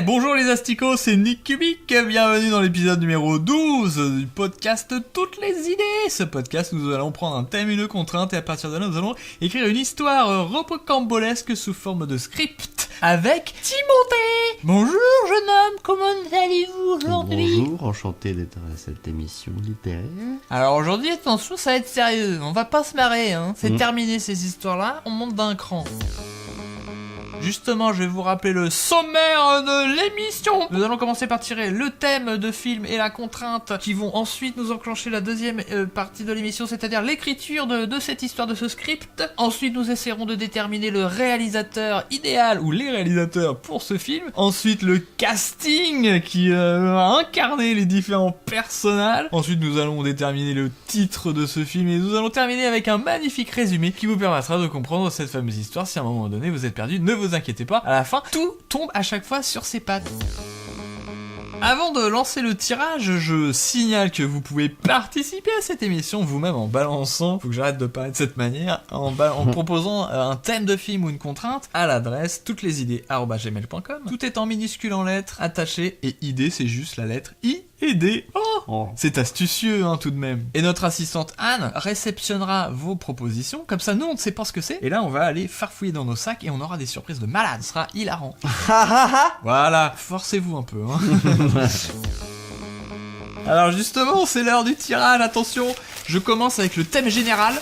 Bonjour les asticots, c'est Nick Kubik, bienvenue dans l'épisode numéro 12 du podcast Toutes les idées. Ce podcast où nous allons prendre un thème, une contrainte et à partir de là nous allons écrire une histoire rocambolesque sous forme de script avec Timothée. Bonjour jeune homme, comment allez-vous aujourd'hui? Bonjour, enchanté d'être à cette émission littéraire. Alors aujourd'hui attention, ça va être sérieux, on va pas se marrer hein, c'est terminé ces histoires-là, on monte d'un cran. Justement, je vais vous rappeler le sommaire de l'émission. Nous allons commencer par tirer le thème de film et la contrainte qui vont ensuite nous enclencher la deuxième partie de l'émission, c'est-à-dire l'écriture de cette histoire, de ce script. Ensuite, nous essaierons de déterminer le réalisateur idéal ou les réalisateurs pour ce film. Ensuite, le casting qui va incarner les différents personnages. Ensuite, nous allons déterminer le titre de ce film et nous allons terminer avec un magnifique résumé qui vous permettra de comprendre cette fameuse histoire. Si à un moment donné vous êtes perdu, ne vous inquiétez pas, à la fin, tout tombe à chaque fois sur ses pattes. Avant de lancer le tirage, je signale que vous pouvez participer à cette émission vous-même en balançant, faut que j'arrête de parler de cette manière, en proposant un thème de film ou une contrainte à l'adresse touteslesidees@gmail.com. Tout est en minuscules en lettres, attaché, et idée c'est juste la lettre I et D. Oh, c'est astucieux hein, tout de même. Et notre assistante Anne réceptionnera vos propositions, comme ça nous on ne sait pas ce que c'est, et là on va aller farfouiller dans nos sacs et on aura des surprises de malade, ce sera hilarant. Voilà, forcez-vous un peu hein. Alors justement, c'est l'heure du tirage, attention, je commence avec le thème général.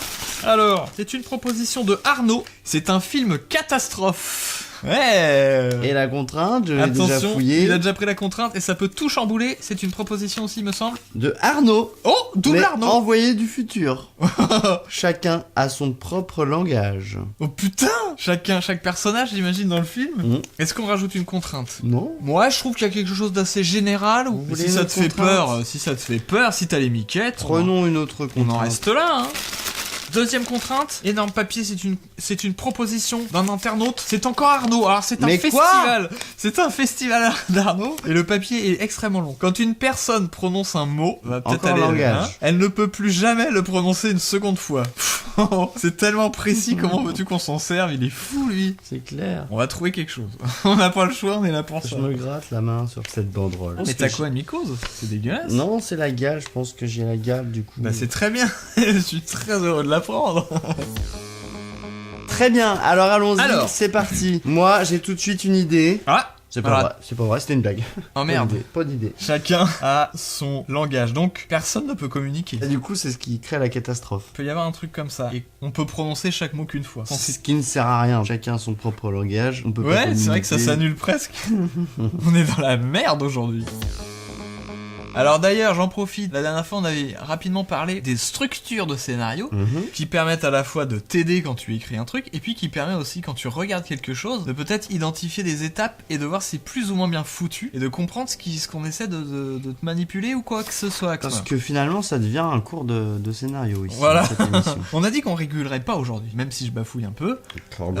Alors, c'est une proposition de Arnaud, c'est un film catastrophe. Ouais. Et la contrainte, je l'ai déjà fouillé. Il a déjà pris la contrainte et ça peut tout chambouler, c'est une proposition aussi me semble. De Arnaud. Oh, double Arnaud. Envoyé du futur. Chacun a son propre langage. Oh putain, chaque personnage j'imagine dans le film. Est-ce qu'on rajoute une contrainte? Non. Moi je trouve qu'il y a quelque chose d'assez général, ou si ça te fait peur, si t'as les miquettes, prenons une autre contrainte. On en reste là hein. Deuxième contrainte, énorme papier, c'est une proposition d'un internaute. C'est encore Arnaud. Alors c'est un festival. C'est un festival d'Arnaud et le papier est extrêmement long. Quand une personne prononce un mot, va peut-être aller langage. Elle ne peut plus jamais le prononcer une seconde fois. C'est tellement précis, comment veux-tu qu'on s'en serve? Il est fou lui. C'est clair. On va trouver quelque chose. On n'a pas le choix, on est là pour ça. Je me gratte la main sur cette banderole. Mais t'as quoi, une mycose? C'est dégueulasse. Non, c'est la gale, je pense que j'ai la gale du coup. Bah c'est très bien. Je suis très heureux de l'apprendre. Très bien, alors allons-y, c'est parti. Moi, j'ai tout de suite une idée. Ah, c'est pas vrai, c'était une blague. Oh merde. Pas d'idée. Chacun a son langage, donc personne ne peut communiquer. Et du coup, c'est ce qui crée la catastrophe. Il peut y avoir un truc comme ça, et on peut prononcer chaque mot qu'une fois. Ce qui ne sert à rien. Chacun a son propre langage, on peut pas communiquer. C'est vrai que ça s'annule presque. On est dans la merde aujourd'hui. Alors d'ailleurs, j'en profite, la dernière fois on avait rapidement parlé des structures de scénario qui permettent à la fois de t'aider quand tu écris un truc et puis qui permet aussi quand tu regardes quelque chose de peut-être identifier des étapes et de voir si c'est plus ou moins bien foutu et de comprendre ce qu'on essaie de te manipuler ou quoi que ce soit. Parce que finalement ça devient un cours de scénario ici. Voilà. Cette émission. On a dit qu'on régulerait pas aujourd'hui, même si je bafouille un peu. On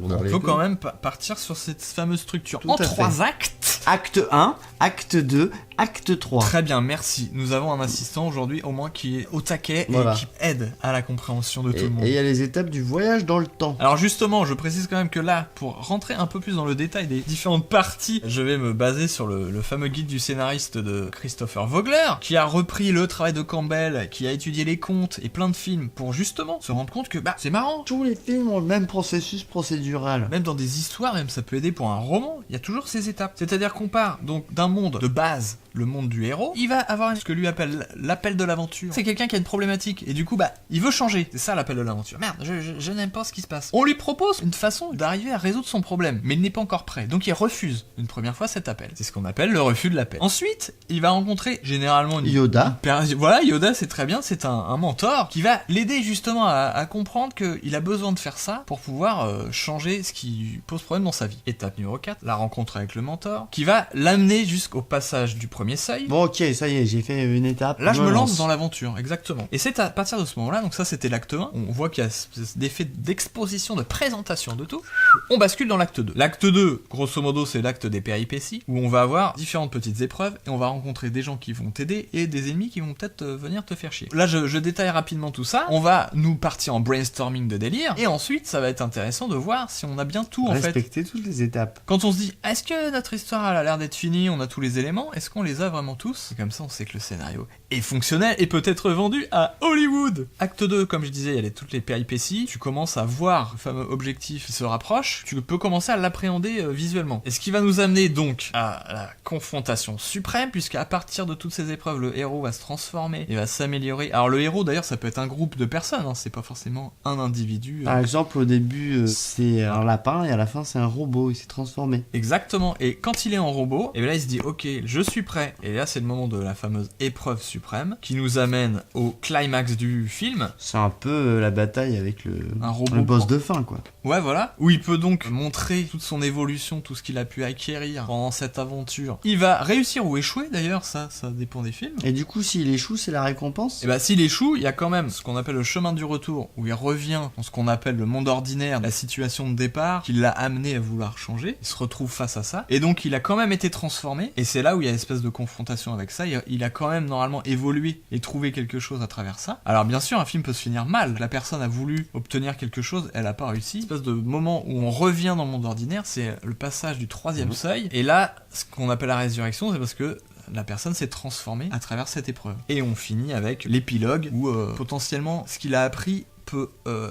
peut quand même partir sur cette fameuse structure en 3 actes. Acte 1, acte 2, acte 3. Très bien, merci. Nous avons un assistant aujourd'hui, au moins qui est au taquet et qui aide à la compréhension de tout le monde. Et il y a les étapes du voyage dans le temps. Alors justement, je précise quand même que là, pour rentrer un peu plus dans le détail des différentes parties, je vais me baser sur le fameux guide du scénariste de Christopher Vogler, qui a repris le travail de Campbell, qui a étudié les contes et plein de films pour justement se rendre compte que c'est marrant. Tous les films ont le même processus procédural. Même dans des histoires, même ça peut aider pour un roman, il y a toujours ces étapes. C'est-à-dire qu'on part donc d'un monde de base, le monde du héros, il va avoir ce que lui appelle l'appel de l'aventure. C'est quelqu'un qui a une problématique et du coup il veut changer. C'est ça l'appel de l'aventure. Merde, je n'aime pas ce qui se passe. On lui propose une façon d'arriver à résoudre son problème, mais il n'est pas encore prêt. Donc il refuse une première fois cet appel. C'est ce qu'on appelle le refus de l'appel. Ensuite, il va rencontrer généralement Yoda. Voilà, Yoda, c'est très bien, c'est un mentor qui va l'aider justement à comprendre qu'il a besoin de faire ça pour pouvoir changer ce qui pose problème dans sa vie. Étape numéro 4, la rencontre avec le mentor, qui va l'amener jusqu'au passage du premier premier seuil. Bon, ok, ça y est, j'ai fait une étape. Là, je me lance dans l'aventure, exactement. Et c'est à partir de ce moment-là, donc ça c'était l'acte 1, on voit qu'il y a des faits d'exposition, de présentation de tout. On bascule dans l'acte 2. L'acte 2, grosso modo, c'est l'acte des péripéties, où on va avoir différentes petites épreuves, et on va rencontrer des gens qui vont t'aider, et des ennemis qui vont peut-être venir te faire chier. Là, je détaille rapidement tout ça. On va nous partir en brainstorming de délire, et ensuite, ça va être intéressant de voir si on a bien tout, en fait. Respecter toutes les étapes. Quand on se dit, est-ce que notre histoire elle a l'air d'être finie, on a tous les éléments, est-ce qu'on les a vraiment tous? Et comme ça, on sait que le scénario est fonctionnel et peut être vendu à Hollywood. Acte 2, comme je disais, il y a toutes les péripéties. Tu commences à voir le fameux objectif qui se rapproche. Tu peux commencer à l'appréhender visuellement. Et ce qui va nous amener donc à la confrontation suprême, puisqu'à partir de toutes ces épreuves, le héros va se transformer et va s'améliorer. Alors le héros, d'ailleurs, ça peut être un groupe de personnes, hein, c'est pas forcément un individu. Par exemple, au début, c'est un lapin et à la fin, c'est un robot. Il s'est transformé. Exactement. Et quand il est en robot, et bien là, il se dit, ok, je suis prêt. Et là, c'est le moment de la fameuse épreuve suprême qui nous amène au climax du film. C'est un peu la bataille avec le boss de fin, quoi. Ouais, voilà. Où il peut donc montrer toute son évolution, tout ce qu'il a pu acquérir pendant cette aventure. Il va réussir ou échouer, d'ailleurs, ça dépend des films. Et du coup, s'il échoue, c'est la récompense? Et bah, s'il échoue, il y a quand même ce qu'on appelle le chemin du retour, où il revient dans ce qu'on appelle le monde ordinaire, la situation de départ, qui l'a amené à vouloir changer. Il se retrouve face à ça. Et donc, il a quand même été transformé. Et c'est là où il y a une espèce de confrontation avec ça. Il a quand même normalement évolué et trouvé quelque chose à travers ça. Alors, bien sûr, un film peut se finir mal. La personne a voulu obtenir quelque chose, elle a pas réussi. Une espèce de moment où on revient dans le monde ordinaire, c'est le passage du 3e seuil. Et là, ce qu'on appelle la résurrection, c'est parce que la personne s'est transformée à travers cette épreuve. Et on finit avec l'épilogue où potentiellement ce qu'il a appris peut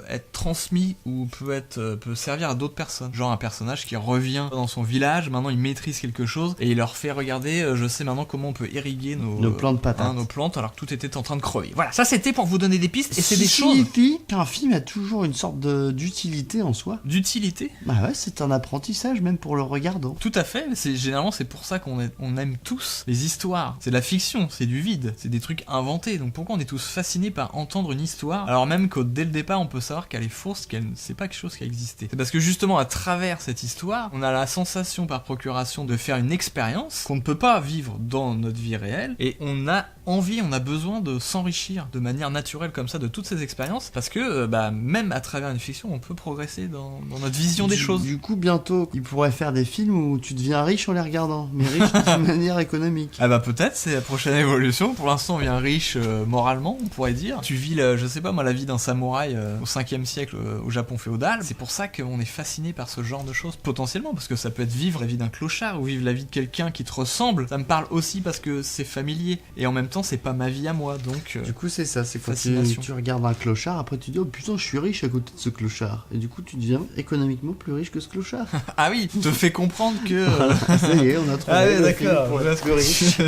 être transmis ou peut servir à d'autres personnes. Genre un personnage qui revient dans son village, maintenant il maîtrise quelque chose et il leur fait regarder, je sais maintenant comment on peut irriguer nos plantes patates. Nos plantes alors que tout était en train de crever. Voilà, ça c'était pour vous donner des pistes et c'est des choses... qu'un film a toujours une sorte d'utilité en soi. D'utilité? Bah ouais, c'est un apprentissage même pour le regardant. Tout à fait, généralement c'est pour ça qu'on aime tous les histoires. C'est de la fiction, c'est du vide, c'est des trucs inventés. Donc pourquoi on est tous fascinés par entendre une histoire alors même dès le départ on peut savoir qu'elle est fausse, c'est pas quelque chose qui a existé. C'est parce que justement à travers cette histoire, on a la sensation par procuration de faire une expérience qu'on ne peut pas vivre dans notre vie réelle et on a envie, on a besoin de s'enrichir de manière naturelle comme ça de toutes ces expériences parce que même à travers une fiction on peut progresser dans notre vision des choses. Du coup bientôt il pourrait faire des films où tu deviens riche en les regardant, mais riche de manière économique. Ah bah peut-être, c'est la prochaine évolution. Pour l'instant on vient riche moralement on pourrait dire. Tu vis je sais pas moi la vie d'un samouraï au 5e siècle au Japon féodal. C'est pour ça qu'on est fasciné par ce genre de choses potentiellement parce que ça peut être vivre la vie d'un clochard ou vivre la vie de quelqu'un qui te ressemble. Ça me parle aussi parce que c'est familier et en même temps c'est pas ma vie à moi donc du coup c'est ça, c'est quand tu regardes un clochard après tu dis oh putain je suis riche à côté de ce clochard et du coup tu deviens économiquement plus riche que ce clochard. Ah oui, te fait comprendre que ça y est on a trouvé ah oui, d'accord, pour être plus riche.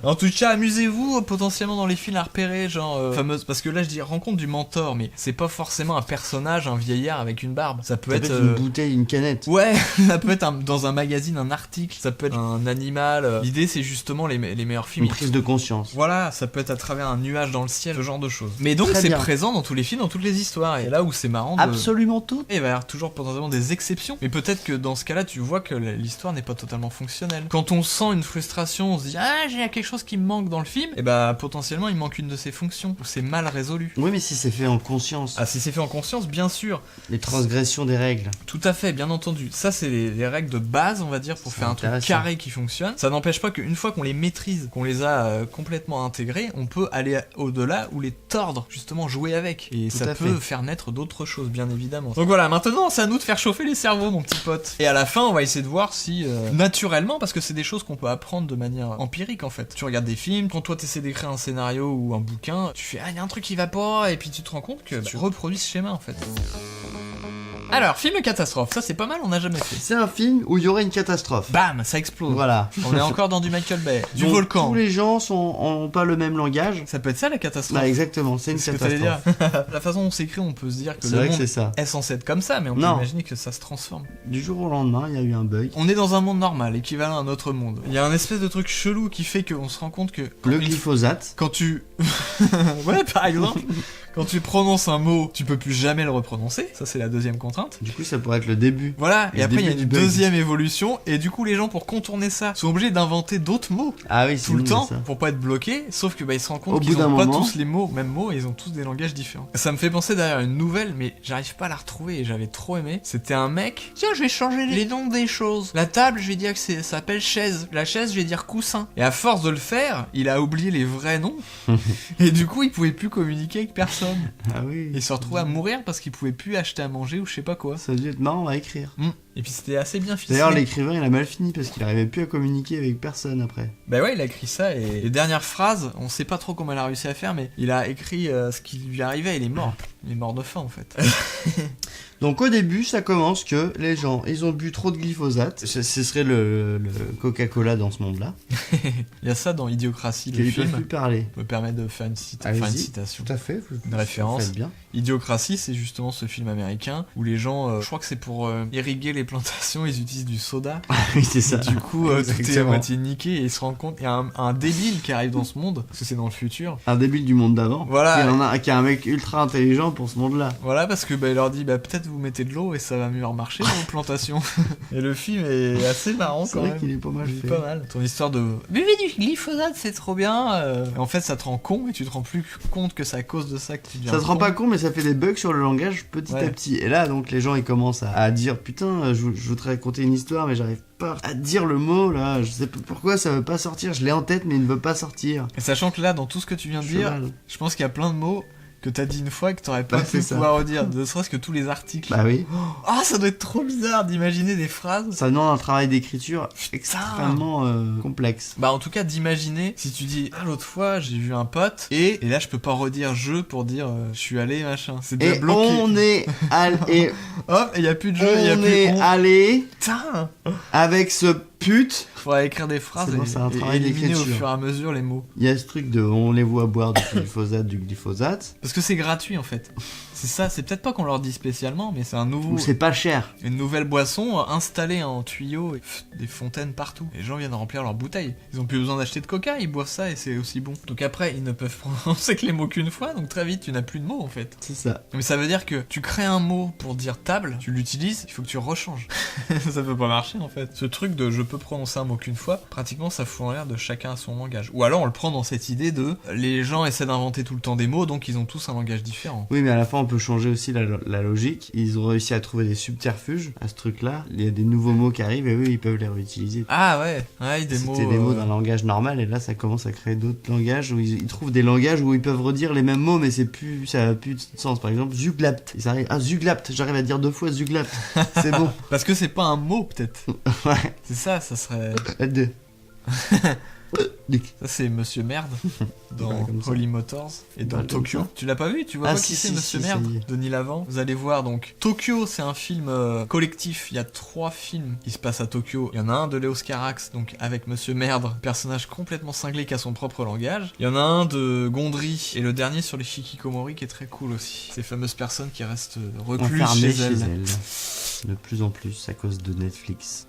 En tout cas amusez-vous potentiellement dans les films à repérer genre fameuse parce que là je dis rencontre du mentor mais c'est pas forcément un personnage, un vieillard avec une barbe. Ça peut être une bouteille, une canette. Ouais, ça peut être dans un magazine, un article, ça peut être un animal. L'idée c'est justement les meilleurs films. Une prise de conscience. Voilà, ça peut être à travers un nuage dans le ciel, ce genre de choses. Mais donc c'est présent dans tous les films, dans toutes les histoires. Et là où c'est marrant absolument tout. Et il va y avoir toujours potentiellement des exceptions. Mais peut-être que dans ce cas-là, tu vois que l'histoire n'est pas totalement fonctionnelle. Quand on sent une frustration, on se dit ah j'ai quelque chose qui me manque dans le film. Et potentiellement il manque une de ses fonctions. Ou c'est mal résolu. Oui mais si c'est fait en conscience. Ah si c'est fait en conscience, bien sûr. Les transgressions des règles. Tout à fait, bien entendu. Ça, c'est les règles de base, on va dire, pour faire un truc carré qui fonctionne. Ça n'empêche pas qu'une fois qu'on les maîtrise, qu'on les a complètement intégrés, on peut aller au-delà ou les tordre, justement, jouer avec. Et ça peut faire naître d'autres choses, bien évidemment. Donc voilà, maintenant, c'est à nous de faire chauffer les cerveaux, mon petit pote. Et à la fin, on va essayer de voir si, naturellement, parce que c'est des choses qu'on peut apprendre de manière empirique, en fait. Tu regardes des films, quand toi, t'essaies d'écrire un scénario ou un bouquin, tu fais, ah, il y a un truc qui va pas, et puis tu te rends compte que tu reproduis ce schéma, en fait. Alors, film catastrophe, ça c'est pas mal, on n'a jamais fait. C'est un film où il y aurait une catastrophe. Bam, ça explose. Voilà. On est encore dans du Michael Bay, du donc, volcan. Tous les gens ont pas le même langage. Ça peut être ça la catastrophe. Bah exactement, c'est une catastrophe. Dire. La façon dont c'est écrit, on peut se dire que c'est le vrai monde que c'est ça. Est censé être comme ça, mais on peut imaginer que ça se transforme. Du jour au lendemain, il y a eu un bug. On est dans un monde normal, équivalent à notre monde. Il y a un espèce de truc chelou qui fait qu'on se rend compte que... Le glyphosate. Quand tu... ouais, par exemple... Quand tu prononces un mot, tu peux plus jamais le reprononcer. Ça, c'est la deuxième contrainte. contrainte. Du coup, ça pourrait être le début. Voilà, et Le après il y a début une du bug. deuxième évolution, et du coup les gens pour contourner ça sont obligés d'inventer d'autres mots Ah oui, tout le sinon, temps ça. pour pas être bloqués, sauf que ils se rendent Au compte bout qu'ils d'un ont pas moment- tous les mots, mêmes mots, et ils ont tous des langages différents. Ça me fait penser d'ailleurs à une nouvelle, mais j'arrive pas à la retrouver et j'avais trop aimé. C'était un mec, tiens je vais changer les noms des choses. La table je vais dire que ça s'appelle chaise, la chaise je vais dire coussin. Et à force de le faire, il a oublié les vrais noms, et du coup il pouvait plus communiquer avec personne. Ah oui. Il se retrouvait à mourir parce qu'il pouvait plus acheter à manger ou je sais pas quoi. Ça a dû être marrant à écrire. Et puis c'était assez bien ficelé. D'ailleurs, l'écrivain, il a mal fini parce qu'il arrivait plus à communiquer avec personne après. Bah ouais, il a écrit ça et les dernières phrases, on sait pas trop comment il a réussi à faire, mais il a écrit ce qui lui arrivait et il est mort. Il est mort de faim en fait. Donc au début, ça commence que les gens, ils ont bu trop de glyphosate. Ce serait le Coca-Cola dans ce monde-là. Il y a ça dans Idiocratie, le Qu'ils peuvent film. plus parler. Je me permets de faire une Allez-y. citation. Tout à fait. Une référence. Faites bien. Idiocratie, c'est justement ce film américain où les gens, je crois que c'est pour irriguer les plantations, ils utilisent du soda. Oui, c'est ça. Du coup, tout est à Exactement. moitié niqué et ils se rendent compte, il y a un débile qui arrive dans ce monde, parce que c'est dans le futur. Un débile du monde d'avant. Voilà. Qui est un mec ultra intelligent pour ce monde-là. Voilà, parce que il leur dit, peut-être vous mettez de l'eau et ça va mieux remarcher dans vos plantations. Et le film est assez marrant C'est quand vrai même. qu'il est pas mal Il est fait. pas mal. Ton histoire de buvez du glyphosate, c'est trop bien. Et en fait, ça te rend con et tu te rends plus compte que c'est à cause de ça que tu deviens Ça te rend con. pas con, mais ça fait des bugs sur le langage petit Ouais. à petit. Et là, donc, les gens, ils commencent à dire putain, je voudrais raconter une histoire, mais j'arrive pas à dire le mot là. Je sais pas pourquoi ça veut pas sortir. Je l'ai en tête, mais il ne veut pas sortir. Et sachant que là, dans tout ce que tu viens de dire, Cheval. je pense qu'il y a plein de mots que t'as dit une fois et que t'aurais pas Bah, pu c'est ça. pouvoir redire. Ne serait-ce que tous les articles. Bah oui. Ah, ça doit être trop bizarre d'imaginer des phrases. Ça demande un travail d'écriture extrêmement complexe. Bah en tout cas d'imaginer si tu dis l'autre fois j'ai vu un pote et là je peux pas redire je pour dire je suis allé machin, c'est déjà Et bloqué. on est allé, Hop, il y a plus de jeu, il y a on plus est on. allé Putain, avec ce pute. faudrait écrire des phrases C'est bon, c'est un et travail éliminer au d'écriture. fur et à mesure les mots. Il y a ce truc de on les voit boire du glyphosate. Parce que c'est gratuit en fait. C'est ça, c'est peut-être pas qu'on leur dit spécialement, mais c'est un nouveau, Ou c'est pas cher. une nouvelle boisson installée en tuyau, et des fontaines partout. Les gens viennent remplir leurs bouteilles. Ils ont plus besoin d'acheter de coca, ils boivent ça et c'est aussi bon. Donc après, ils ne peuvent prononcer que les mots qu'une fois, donc très vite tu n'as plus de mots en fait. C'est ça. Mais ça veut dire que tu crées un mot pour dire table, tu l'utilises, il faut que tu rechanges. Ça peut pas marcher en fait. Ce truc de je peux prononcer un mot qu'une fois, pratiquement ça fout en l'air de chacun à son langage. Ou alors on le prend dans cette idée de les gens essaient d'inventer tout le temps des mots, donc ils ont tous un langage différent. Oui, mais à la fin, on peut changer aussi la logique. Ils ont réussi à trouver des subterfuges à ce truc-là. Il y a des nouveaux mots qui arrivent et eux, ils peuvent les réutiliser. Ah ouais, des mots. C'était des mots d'un langage normal et là, ça commence à créer d'autres langages où ils trouvent des langages où ils peuvent redire les mêmes mots, mais ça a plus de sens. Par exemple, zuglapt. Ils arrivent, zuglapt. J'arrive à dire 2 fois zuglapt. C'est bon. Parce que c'est pas un mot peut-être. Ouais. C'est ça serait. Deux. Ça c'est Monsieur Merde dans Ouais, comme ça. Holly Motors et dans Comme Tokyo. ça. Tu l'as pas vu? Tu vois Ah, pas si, qui c'est si, Monsieur si, Merde? ça y est. Denis Lavant. Vous allez voir donc. Tokyo, c'est un film collectif. Il y a 3 films qui se passent à Tokyo. Il y en a un de Léos Carax, donc avec Monsieur Merde, personnage complètement cinglé qui a son propre langage. Il y en a un de Gondry et le dernier sur les Hikikomori qui est très cool aussi. Ces fameuses personnes qui restent recluses Enfermés chez elles. De plus en plus à cause de Netflix.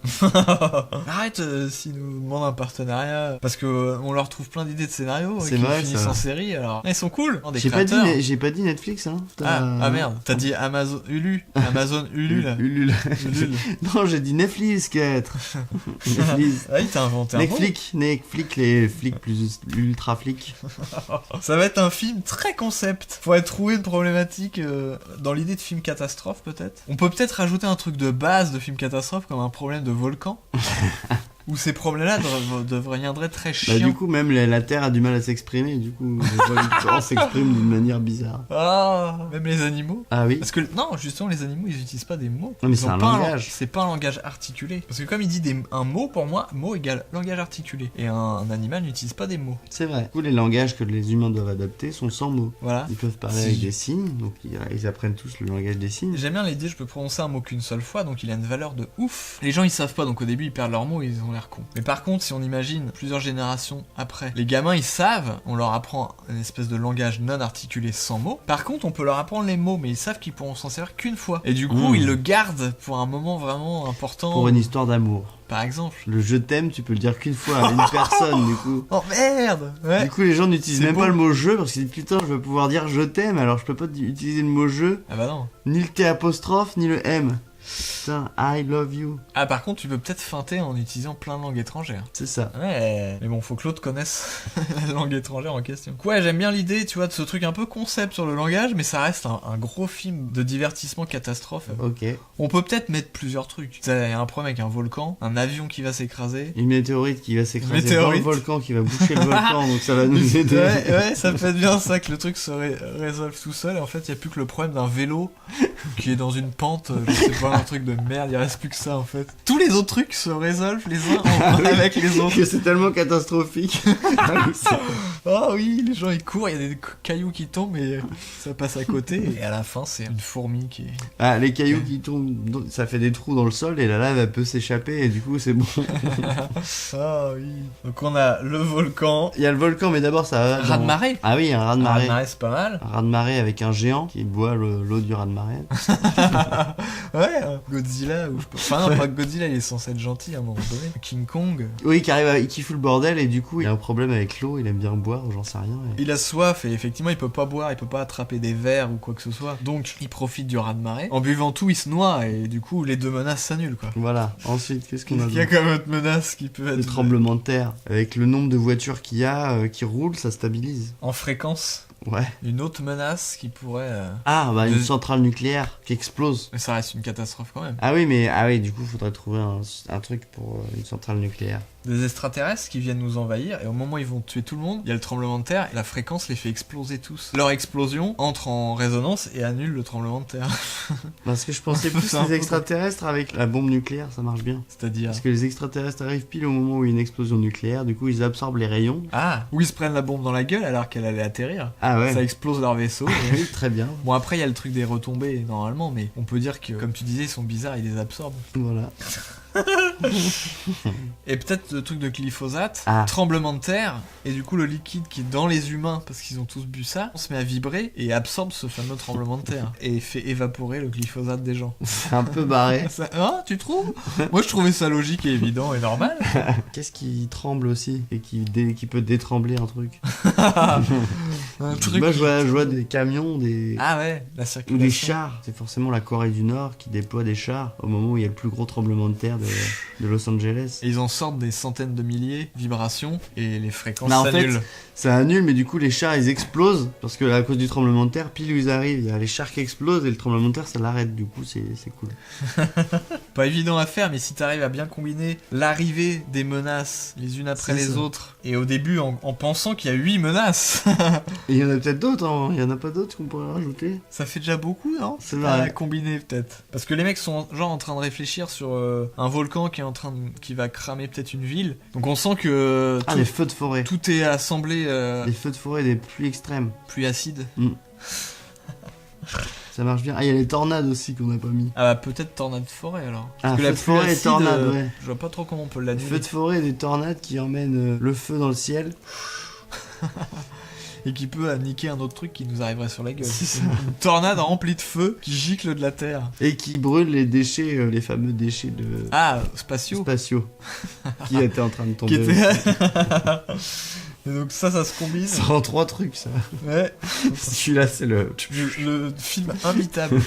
Arrête s'ils nous demandent un partenariat parce que on leur trouve plein d'idées de scénarios C'est qui vrai, finissent ça. en série alors ils sont cool des J'ai pas créateurs. j'ai pas dit Netflix, hein. Ah merde, t'as dit Amazon Ulu là. Ulule. Ulule. Non, j'ai dit Netflix 4. Netflix. Ah, il t'a inventé un mot. Netflix, les flics plus ultra flics. Ça va être un film très concept. Faudrait trouver une problématique dans l'idée de film catastrophe peut-être. On peut peut-être rajouter un truc de base de film catastrophe comme un problème de volcan. Où ces problèmes-là deviendraient très chiants. Bah, du coup, même la Terre a du mal à s'exprimer. Du coup, le volcan s'exprime d'une manière bizarre. Ah, même les animaux. Ah oui. Parce que non, justement, les animaux, ils utilisent pas des mots. Non, mais Ils c'est ont un pas langage. C'est pas un langage articulé. Parce que comme il dit un mot, pour moi, mot égale langage articulé. Et un animal n'utilise pas des mots. C'est vrai. Du coup, les langages que les humains doivent adapter sont sans mots. Voilà. Ils peuvent parler Si. avec des signes, donc ils apprennent tous le langage des signes. J'aime bien l'idée, je peux prononcer un mot qu'une seule fois, donc il a une valeur de ouf. Les gens ils savent pas, donc au début ils perdent leurs mots, ils ont l'air l'air con. Mais par contre, si on imagine plusieurs générations après, les gamins ils savent, on leur apprend une espèce de langage non articulé sans mots. Par contre, on peut leur apprendre les mots, mais ils savent qu'ils pourront s'en servir qu'une fois. Et du coup, ils le gardent pour un moment vraiment important. Pour une histoire d'amour. Par exemple. Le je t'aime, tu peux le dire qu'une fois à une personne, du coup. Oh merde. Ouais. Du coup, les gens n'utilisent C'est même beau. pas le mot je parce qu'ils disent putain, je veux pouvoir dire je t'aime, alors je peux pas utiliser le mot je, Ah bah non. ni le T apostrophe, ni le M. Putain, I love you. Ah par contre, tu peux peut-être feinter en utilisant plein de langues étrangères. C'est ça. Ouais. Mais bon, faut que l'autre connaisse la langue étrangère en question. Ouais, j'aime bien l'idée, tu vois, de ce truc un peu concept sur le langage, mais ça reste un gros film de divertissement catastrophe. Ok. On peut peut-être mettre plusieurs trucs. Il y a un problème avec un volcan, un avion qui va s'écraser. Une météorite qui va s'écraser dans le Météorite. volcan, qui va boucher le volcan, donc ça va nous aider. Ouais, ça peut être bien ça que le truc se résolve tout seul. Et en fait, il n'y a plus que le problème d'un vélo qui est dans une pente, je sais pas, un truc de merde, il reste plus que ça en fait. Tous les autres trucs se résolvent les uns avec les autres. Que c'est tellement catastrophique. Ah oui, les gens ils courent, il y a des cailloux qui tombent et ça passe à côté. Et à la fin, c'est une fourmi qui est. Ah, les cailloux qui tombent, ça fait des trous dans le sol et la lave elle peut s'échapper et du coup c'est bon. Ah oui. Donc on a le volcan. Il y a le volcan, mais d'abord ça va. Raz-de-marée. Ah oui, un Un raz-de-marée. raz-de-marée, c'est pas mal. Un raz-de-marée avec un géant qui boit l'eau du raz-de-marée. Ouais, Godzilla ou je peux. Enfin non, pas Godzilla, il est censé être gentil à un moment donné. King Kong. Oui, qui fout le bordel et du coup il a un problème avec l'eau, il aime bien boire, j'en sais rien. Il a soif et effectivement il peut pas boire, il peut pas attraper des vers ou quoi que ce soit. Donc il profite du raz-de-marée. En buvant tout, il se noie et du coup les deux menaces s'annulent quoi. Voilà, ensuite qu'est-ce qu'on a Il y a d'autre? comme autre menace qui peut Le être tremblement de terre. Avec le nombre de voitures qu'il y a qui roulent, ça stabilise. en fréquence. Ouais. Une autre menace qui pourrait. Ah, bah une De- centrale nucléaire qui explose. Mais ça reste une catastrophe quand même. Ah oui, du coup, faudrait trouver un truc pour une centrale nucléaire. Des extraterrestres qui viennent nous envahir et au moment où ils vont tuer tout le monde, il y a le tremblement de terre et la fréquence les fait exploser tous. Leur explosion entre en résonance et annule le tremblement de terre. Parce que je pensais plus C'est un peu les extraterrestres avec la bombe nucléaire, ça marche bien. C'est-à-dire. Parce que les extraterrestres arrivent pile au moment où il y a une explosion nucléaire, du coup ils absorbent les rayons. Ah, où ils se prennent la bombe dans la gueule alors qu'elle allait atterrir. Ah ouais. Ça explose leur vaisseau. Oui, très bien. Bon après il y a le truc des retombées normalement, mais on peut dire que comme tu disais ils sont bizarres, ils les absorbent. Voilà. Et peut-être le truc de glyphosate, Ah. tremblement de terre, et du coup le liquide qui est dans les humains, parce qu'ils ont tous bu ça, on se met à vibrer et absorbe ce fameux tremblement de terre et fait évaporer le glyphosate des gens. C'est un peu barré. Hein, tu trouves? Moi je trouvais ça logique et évident et normal. Qu'est-ce qui tremble aussi et qui peut détrembler un truc? Un truc. Moi je vois des camions, Ah ouais, la ou circulation. des chars. C'est forcément la Corée du Nord qui déploie des chars au moment où il y a le plus gros tremblement de terre de Los Angeles. Et ils en sortent des centaines de milliers de vibrations et les fréquences Bah, en fait, s'annulent. Ça annule, mais du coup les chars ils explosent parce que à cause du tremblement de terre, pile où ils arrivent, il y a les chars qui explosent et le tremblement de terre ça l'arrête. Du coup c'est cool. Pas évident à faire, mais si t'arrives à bien combiner l'arrivée des menaces les unes après C'est les ça. autres, et au début en pensant qu'il y a 8 menaces, Et il y en a peut-être d'autres, hein. Il y en a pas d'autres qu'on pourrait rajouter. ça fait déjà beaucoup, non? C'est vrai. À combiner peut-être. Parce que les mecs sont genre en train de réfléchir sur un volcan qui va cramer peut-être une ville. Donc on sent que Ah, les feux de forêt. tout est assemblé Les feux de forêt des pluies extrêmes. plus acide. Ça marche bien. Ah, il y a les tornades aussi qu'on n'a pas mis. Ah bah peut-être tornade de forêt alors. Ah, que feu de forêt et acide, tornade, ouais. Je vois pas trop comment on peut Les l'annuler. feux de forêt et des tornades qui emmènent le feu dans le ciel. Et qui peut niquer un autre truc qui nous arriverait sur la gueule. C'est ça. Une tornade remplie de feu qui gicle de la terre. Et qui brûlent les déchets, les fameux déchets de Ah, spatiaux. spatiaux qui étaient en train de Qui tomber. était... Et donc ça se combine. Ça rend trois trucs, ça. Ouais. Celui-là, c'est le... Le film imbitable.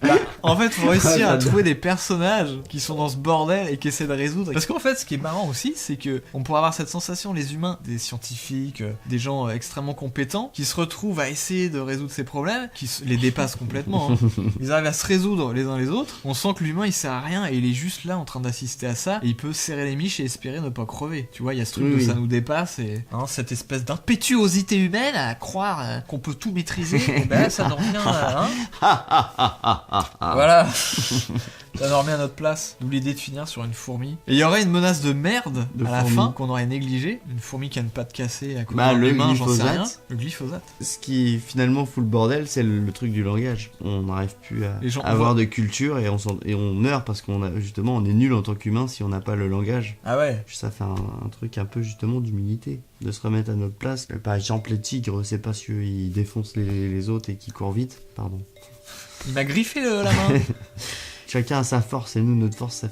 Bah, en fait, faut réussir à j'adore. trouver des personnages qui sont dans ce bordel et qui essaient de résoudre. Parce qu'en fait, ce qui est marrant aussi, c'est que on pourrait avoir cette sensation, les humains, des scientifiques, des gens extrêmement compétents, qui se retrouvent à essayer de résoudre ces problèmes, qui les dépassent complètement. Hein. Ils arrivent à se résoudre les uns les autres. On sent que l'humain, il sert à rien et il est juste là en train d'assister à ça. Et il peut serrer les miches et espérer ne pas crever. Tu vois, il y a ce truc Oui, de oui. ça nous dépasse et cette espèce d'impétuosité humaine à croire qu'on peut tout maîtriser. Et ben, ça nous revient à... Hein Voilà. Ça nous remet à notre place. D'où l'idée de finir sur une fourmi. Et il y aurait une menace de merde à la fin qu'on aurait négligée. Une fourmi qui a une patte cassée à cause d'un humain, j'en sais rien. Le glyphosate. Ce qui finalement fout le bordel, c'est le truc du langage. On n'arrive plus à avoir de culture et on meurt parce qu'on a justement on est nul en tant qu'humain si on n'a pas le langage. Ah ouais. Ça fait un truc un peu justement d'humilité, de se remettre à notre place. Par exemple, les tigres, c'est parce qu'ils défoncent les autres et qu'ils courent vite. Pardon. Il m'a griffé la main. Chacun a sa force et nous, notre force,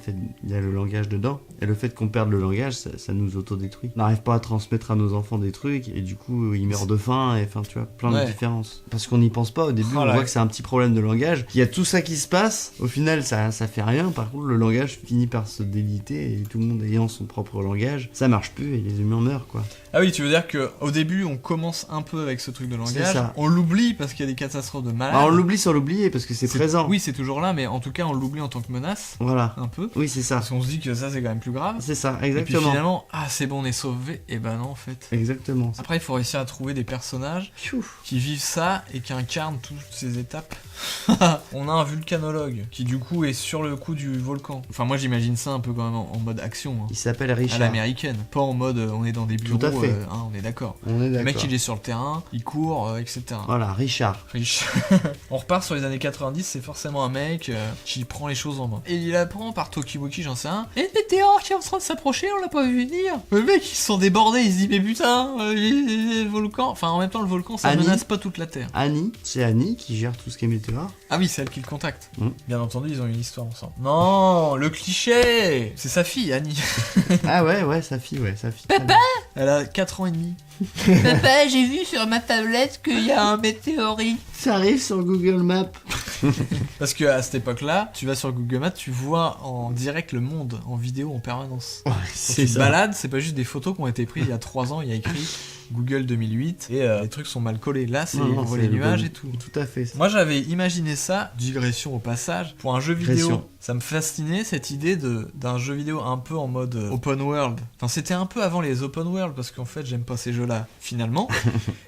il y a le langage dedans. Et le fait qu'on perde le langage, ça nous autodétruit. On n'arrive pas à transmettre à nos enfants des trucs et du coup, ils meurent de faim et enfin, tu vois, plein de différences. Parce qu'on n'y pense pas au début, on voit que c'est un petit problème de langage. Il y a tout ça qui se passe, au final, ça fait rien. Par contre, le langage finit par se déliter et tout le monde ayant son propre langage, ça marche plus et les humains meurent, quoi. Ah oui, tu veux dire qu'au début, on commence un peu avec ce truc de langage. On l'oublie parce qu'il y a des catastrophes de malades. On l'oublie sans l'oublier parce que c'est présent. Oui, c'est toujours là, mais en tout cas, on l'oublie en tant que menace. Voilà. Un peu. Oui, c'est ça. Parce qu'on se dit que ça, c'est quand même plus grave. C'est ça, exactement. Et puis finalement, c'est bon, on est sauvé. Et ben non, en fait. Exactement. Après, il faut réussir à trouver des personnages qui vivent ça et qui incarnent toutes ces étapes. On a un volcanologue qui, du coup, est sur le coup du volcan. Enfin, moi, j'imagine ça un peu quand même en mode action. Hein. Il s'appelle Richard. À l'américaine. Pas en mode on est dans des bureaux. Tout à fait. On est d'accord. On est d'accord. Le mec, il est sur le terrain, il court, etc. Voilà, Richard. On repart sur les années 90, c'est forcément un mec qui prend les choses en main. Et il apprend par Tokiwoki, j'en sais rien. Et le météore qui est en train de s'approcher, on l'a pas vu venir. Le mec, il se sent débordé, il se dit, mais putain, le volcan. Enfin, en même temps, le volcan, ça menace pas toute la Terre. Annie, c'est Annie qui gère tout ce qui est météore. Ah oui, c'est elle qui le contacte. Bien entendu, ils ont une histoire ensemble. Non, le cliché. C'est sa fille, Annie. Ah ouais, sa fille. Papa, elle a 4 ans et demi. Papa, j'ai vu sur ma tablette qu'il y a un météorite. Ça arrive sur Google Maps. Parce que à cette époque-là, tu vas sur Google Maps, tu vois en direct le monde en vidéo en permanence. Ouais, c'est tu te balades, c'est pas juste des photos qui ont été prises il y a 3 ans, il y a écrit Google 2008 et les trucs sont mal collés. Là, on voit les nuages et tout. Tout à fait. Ça. Moi, j'avais imaginé ça, digression au passage, pour un jeu vidéo. Ça me fascinait cette idée d'un jeu vidéo un peu en mode open world. Enfin, c'était un peu avant les open world parce qu'en fait, j'aime pas ces jeux-là finalement.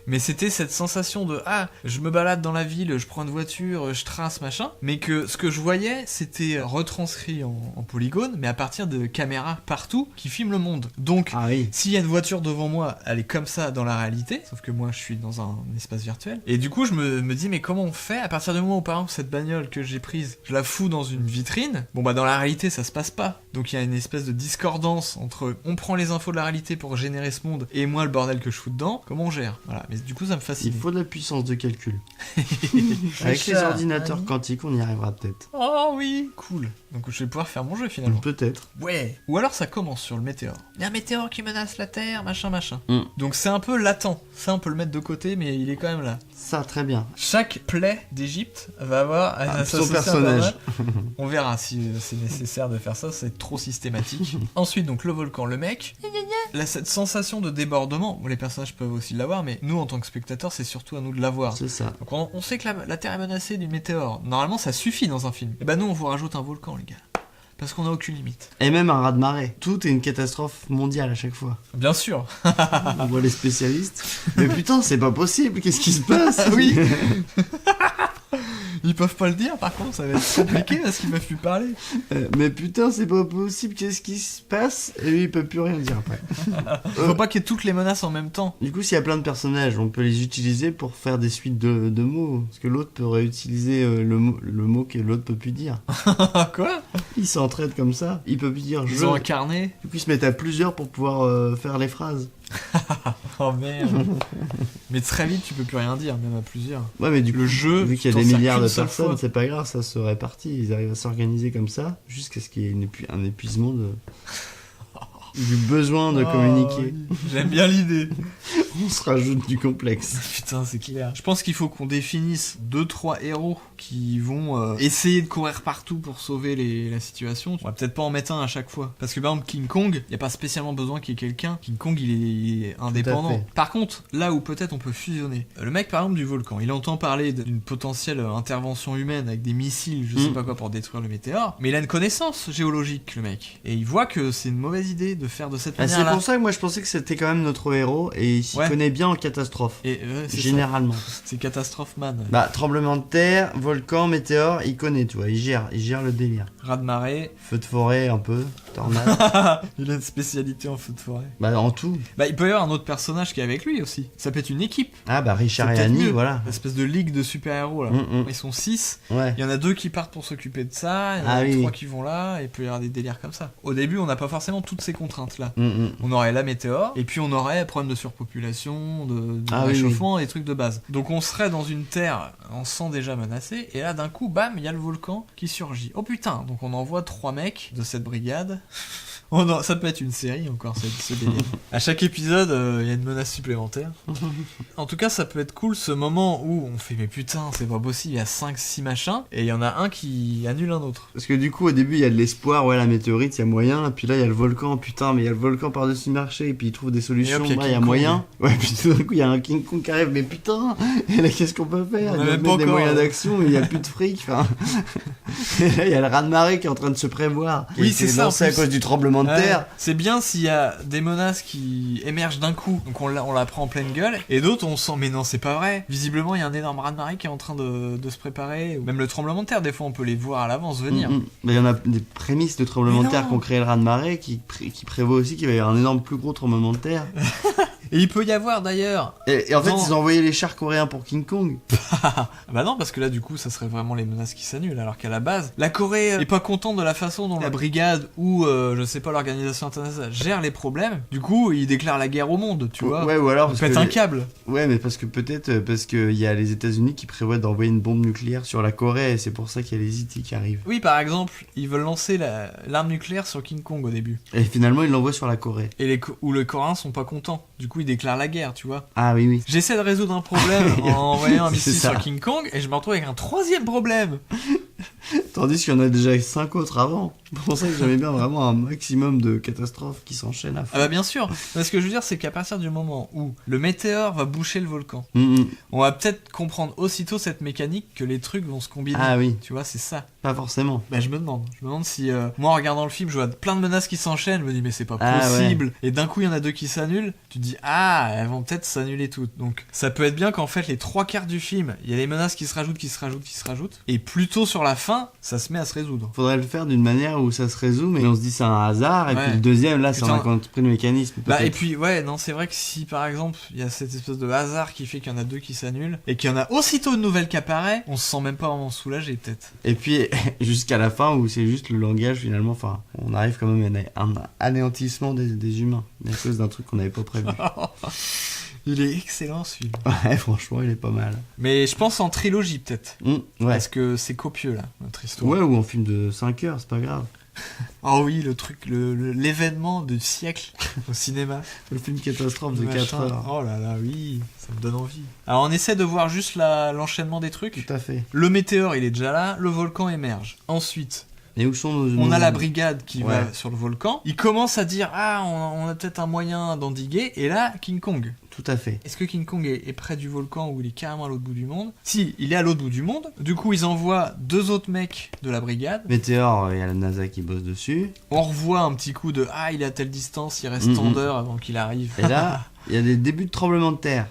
Mais c'était cette sensation de je me balade dans la ville, je prends une voiture, je trace machin. Mais que ce que je voyais, c'était retranscrit en polygone, mais à partir de caméras partout qui filment le monde. Donc, s'il y a une voiture devant moi, elle est comme ça dans la réalité, sauf que moi je suis dans un espace virtuel. Et du coup, je me dis, mais comment on fait à partir du moment où, par exemple, cette bagnole que j'ai prise, je la fous dans une vitrine. Bon bah dans la réalité ça se passe pas. Donc il y a une espèce de discordance entre on prend les infos de la réalité pour générer ce monde et moi le bordel que je fous dedans, comment on gère. Voilà, mais du coup ça me fascine. Il faut de la puissance de calcul. Avec les ordinateurs quantiques on y arrivera peut-être. Oh oui, cool. Donc je vais pouvoir faire mon jeu finalement. Peut-être. Ouais. Ou alors ça commence sur le météore. Il y a un météore qui menace la Terre, machin. Donc c'est un peu latent. Ça on peut le mettre de côté mais il est quand même là. Ça très bien. Chaque plaie d'Égypte va avoir son personnage. On verra si c'est nécessaire de faire ça, c'est trop systématique. Ensuite, donc le volcan, le mec, cette sensation de débordement, les personnages peuvent aussi l'avoir, mais nous en tant que spectateurs, c'est surtout à nous de l'avoir. C'est ça. Donc on sait que la Terre est menacée d'une météore. Normalement, ça suffit dans un film. Et bah nous, on vous rajoute un volcan, les gars. Parce qu'on n'a aucune limite. Et même un raz-de-marée. Tout est une catastrophe mondiale à chaque fois. Bien sûr. On voit les spécialistes. Mais putain, c'est pas possible. Qu'est-ce qui se passe? Oui. Ils peuvent pas le dire, par contre, ça va être compliqué parce qu'ils peuvent plus parler. Mais putain, c'est pas possible, qu'est-ce qui se passe? Et lui, il peut plus rien dire après. Faut pas qu'il y ait toutes les menaces en même temps. Du coup, s'il y a plein de personnages, on peut les utiliser pour faire des suites de mots. Parce que l'autre peut réutiliser le mot que l'autre peut plus dire. Quoi? Ils s'entraident comme ça. Il peut plus dire Ils ont un carnet. Du coup, ils se mettent à plusieurs pour pouvoir faire les phrases. Oh merde. Mais très vite tu peux plus rien dire, même à plusieurs. Ouais, mais du coup, le jeu, vu qu'il y a des milliards de personnes, c'est pas grave, ça se répartit. Ils arrivent à s'organiser comme ça jusqu'à ce qu'il y ait un épuisement du besoin de communiquer. Oui. J'aime bien l'idée. On se rajoute du complexe. Putain, c'est clair. Je pense qu'il faut qu'on définisse 2-3 héros qui vont essayer de courir partout pour sauver la situation. On va peut-être pas en mettre un à chaque fois. Parce que par exemple, King Kong, il n'y a pas spécialement besoin qu'il y ait quelqu'un. King Kong, il est indépendant. Par contre, là où peut-être on peut fusionner. Le mec, par exemple, du volcan, il entend parler d'une potentielle intervention humaine avec des missiles, je sais pas quoi, pour détruire le météore. Mais il a une connaissance géologique, le mec. Et il voit que c'est une mauvaise idée de faire de cette manière-là. C'est pour ça que moi je pensais que c'était quand même notre héros. Et ici, s'y connaît bien en catastrophe. Et généralement. C'est Catastrophe Man. Ouais. Bah, tremblement de terre, volcan, météore, il connaît, tu vois, il gère le délire. Raz-de-marée. Feu de forêt, un peu, tornade. Il a une spécialité en feu de forêt. Bah, en tout. Bah, il peut y avoir un autre personnage qui est avec lui aussi. Ça peut être une équipe. Ah, bah, Richard et Annie, voilà. L'espèce de ligue de super-héros, là. Ils sont 6. Ouais. Il y en a 2 qui partent pour s'occuper de ça. Il y en a 3 qui vont là. Et il peut y avoir des délires comme ça. Au début, on n'a pas forcément toutes ces contraintes-là. On aurait la météore. Et puis, on aurait problème de surpopulation, de réchauffement, des trucs de base. Donc, on serait dans une terre, on se sent déjà menacé. Et là, d'un coup, bam, il y a le volcan qui surgit. Oh putain! Donc, on envoie 3 mecs de cette brigade. Oh non, ça peut être une série encore, ce délire. À chaque épisode, il y a une menace supplémentaire. En tout cas, ça peut être cool ce moment où on fait mais putain, c'est pas possible, il y a 5-6 machins, et il y en a un qui annule un autre. Parce que du coup, au début, il y a de l'espoir, ouais, la météorite, il y a moyen, et puis là, il y a le volcan, putain, mais il y a le volcan par-dessus le marché, et puis il trouve des solutions, il y a moyen. Ouais, puis tout d'un coup, il y a un King Kong qui arrive, mais putain, et là, qu'est-ce qu'on peut faire? Il y a même des moyens d'action, mais il n'y a plus de fric, enfin. Et là, il y a le raz-de-marée qui est en train de se prévoir. Oui, c'est ça. C'est à cause du tremblement de terre. C'est bien s'il y a des menaces qui émergent d'un coup, donc on la prend en pleine gueule, et d'autres on sent mais non c'est pas vrai. Visiblement il y a un énorme raz-de-marée qui est en train de se préparer, ou même le tremblement de terre, des fois on peut les voir à l'avance venir. Mais il y en a des prémices de tremblement de terre qui ont créé le raz-de-marée qui prévoit aussi qu'il va y avoir un énorme plus gros tremblement de terre. Et il peut y avoir d'ailleurs... Et en fait ils ont envoyé les chars coréens pour King Kong. Bah non, parce que là du coup ça serait vraiment les menaces qui s'annulent, alors qu'à la base la Corée est pas contente de la façon dont la brigade ou je sais pas l'organisation internationale gère les problèmes. Du coup ils déclarent la guerre au monde, tu vois. Ouais, ou alors parce un câble. Ouais, mais parce qu'il y a les États-Unis qui prévoient d'envoyer une bombe nucléaire sur la Corée, et c'est pour ça qu'il y a les IT qui arrivent. Oui, par exemple ils veulent lancer l'arme nucléaire sur King Kong au début. Et finalement ils l'envoient sur la Corée. Et où les Coréens sont pas contents. Du coup ils déclarent la guerre, tu vois. Ah oui. J'essaie de résoudre un problème en envoyant un missile sur King Kong, et je me retrouve avec un 3e problème. Tandis qu'il y en a déjà 5 autres avant. C'est pour ça que j'aimais bien vraiment un maximum de catastrophes qui s'enchaînent à fond. Ah bah bien sûr. Mais ce que je veux dire, c'est qu'à partir du moment où le météore va boucher le volcan, on va peut-être comprendre aussitôt cette mécanique que les trucs vont se combiner. Ah oui. Tu vois, c'est ça. Pas forcément. Bah je me demande si moi en regardant le film, je vois plein de menaces qui s'enchaînent, je me dis mais c'est pas possible. Ouais. Et d'un coup il y en a 2 qui s'annulent. Tu te dis elles vont peut-être s'annuler toutes. Donc ça peut être bien qu'en fait les 3/4 du film, il y a les menaces qui se rajoutent, et plutôt sur la fin, ça se met à se résoudre. Faudrait le faire d'une manière où ça se résout, mais on se dit c'est un hasard, et puis le deuxième là, c'est on a compris le mécanisme. Bah et puis ouais, non, c'est vrai que si par exemple il y a cette espèce de hasard qui fait qu'il y en a 2 qui s'annulent, et qu'il y en a aussitôt une nouvelle qui apparaît, on se sent même pas vraiment soulagé peut-être. Et puis jusqu'à la fin où c'est juste le langage finalement, enfin on arrive quand même à un anéantissement des humains à cause d'un truc qu'on n'avait pas prévu. Il est excellent celui-là. Ouais, franchement il est pas mal. Mais je pense en trilogie peut-être. Ouais. Parce que c'est copieux là, notre histoire. Ouais, ou en film de 5 heures, c'est pas grave. Oh oui, le truc, l'événement du siècle au cinéma. Le film catastrophe de 4 heures. Oh là là, oui, ça me donne envie. Alors on essaie de voir juste l'enchaînement des trucs. Tout à fait. Le météore, il est déjà là, le volcan émerge. Ensuite... Et où sont nos... On a la brigade qui va sur le volcan. Il commence à dire on a peut-être un moyen d'endiguer. Et là, King Kong. Tout à fait. Est-ce que King Kong est près du volcan ou il est carrément à l'autre bout du monde? Si, il est à l'autre bout du monde. Du coup, ils envoient 2 autres mecs de la brigade. Météore, il y a la NASA qui bosse dessus. On revoit un petit coup de il est à telle distance, il reste tant d'heures avant qu'il arrive. Et là, il y a des débuts de tremblement de terre.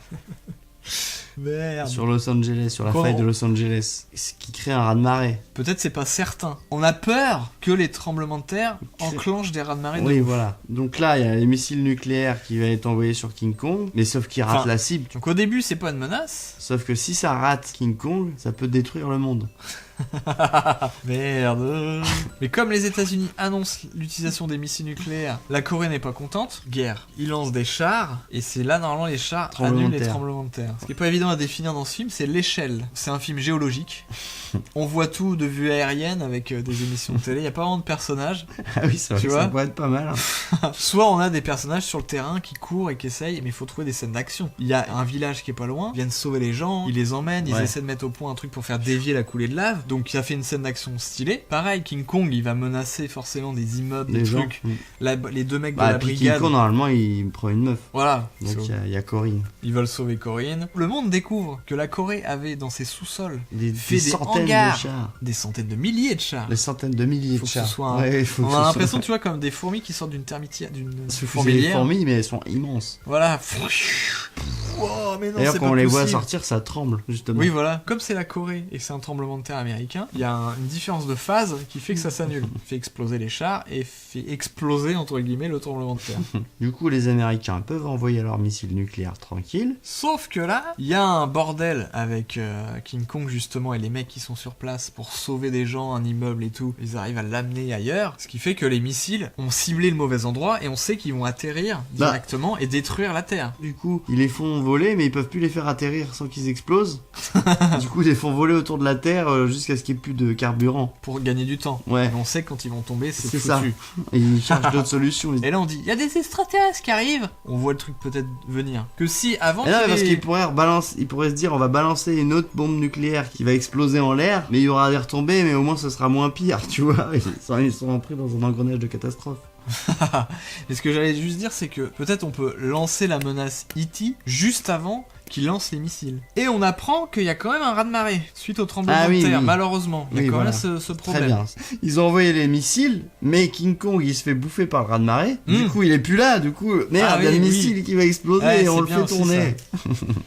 Merde. Sur Los Angeles, sur la faille de Los Angeles, ce qui crée un raz-de-marée. Peut-être c'est pas certain. On a peur que les tremblements de terre enclenchent des raz-de-marée. Oui, voilà. Donc là, il y a les missiles nucléaires qui vont être envoyés sur King Kong, mais sauf qu'ils ratent la cible. Donc au début, c'est pas une menace. Sauf que si ça rate King Kong, ça peut détruire le monde. Merde. Mais comme les États-Unis annoncent l'utilisation des missiles nucléaires, la Corée n'est pas contente. Guerre. Ils lancent des chars, et c'est là normalement les chars annulent les tremblements de terre. Ce qui est pas évident à définir dans ce film, c'est l'échelle. C'est un film géologique. On voit tout de vue aérienne avec des émissions de télé. Il y a pas vraiment de personnages. Ah oui, ça pourrait être pas mal. Soit on a des personnages sur le terrain qui courent et qui essayent, mais il faut trouver des scènes d'action. Il y a un village qui est pas loin, ils viennent sauver les gens, ils les emmènent, ils essaient de mettre au point un truc pour faire dévier la coulée de lave. Donc ça fait une scène d'action stylée. Pareil, King Kong, il va menacer forcément des immeubles, des trucs. Les 2 mecs de la brigade. King Kong, normalement, il prend une meuf. Voilà. Donc il y a Corinne. Ils veulent sauver Corinne. Le monde découvre que la Corée avait dans ses sous-sols des hangars. de chars. Des centaines de milliers de chars. Des centaines de milliers Faut de que ce chars. soit Ouais, faut que On ce a soit- l'impression, tu vois, comme des fourmis qui sortent d'une termitière, d'une C'est des fourmilière. fourmis, mais elles sont immenses. Voilà. Wow, mais non, D'ailleurs, c'est quand pas on les voit possible. sortir, ça tremble, justement. Oui, voilà. Comme c'est la Corée et que c'est un tremblement de terre américain, il y a une différence de phase qui fait que ça s'annule. Fait exploser les chars et fait exploser, entre guillemets, le tremblement de terre. Du coup, les Américains peuvent envoyer leurs missiles nucléaires tranquilles. Sauf que là, il y a un bordel avec King Kong, justement, et les mecs qui sont sur place pour sauver des gens, un immeuble et tout. Ils arrivent à l'amener ailleurs. Ce qui fait que les missiles ont ciblé le mauvais endroit et on sait qu'ils vont atterrir directement et détruire la Terre. Du coup, ils les font voler, mais ils peuvent plus les faire atterrir sans qu'ils explosent. Du coup, ils les font voler autour de la Terre jusqu'à ce qu'il n'y ait plus de carburant. Pour gagner du temps. Ouais. Et on sait que quand ils vont tomber, c'est C'est foutu. Et ils cherchent d'autres solutions. Et là on dit, il y a des extraterrestres qui arrivent. On voit le truc peut-être venir. Que si avant Et non, qu'il parce ait- qu'ils pourraient se dire, on va balancer une autre bombe nucléaire qui va exploser en l'air, mais il y aura des retombées, mais au moins ce sera moins pire, tu vois. Ils sont pris dans un engrenage de catastrophe. Et ce que j'allais juste dire, c'est que peut-être on peut lancer la menace E.T. juste avant qu'il lance les missiles. Et on apprend qu'il y a quand même un raz-de-marée suite au tremblement de terre, malheureusement. Il y a Oui, quand voilà. même ce problème. Très bien. Ils ont envoyé les missiles, mais King Kong il se fait bouffer par le raz-de-marée. Du coup, il est plus là. Du coup, merde, il y a le missile qui va exploser Ouais, et on c'est le bien fait aussi, tourner.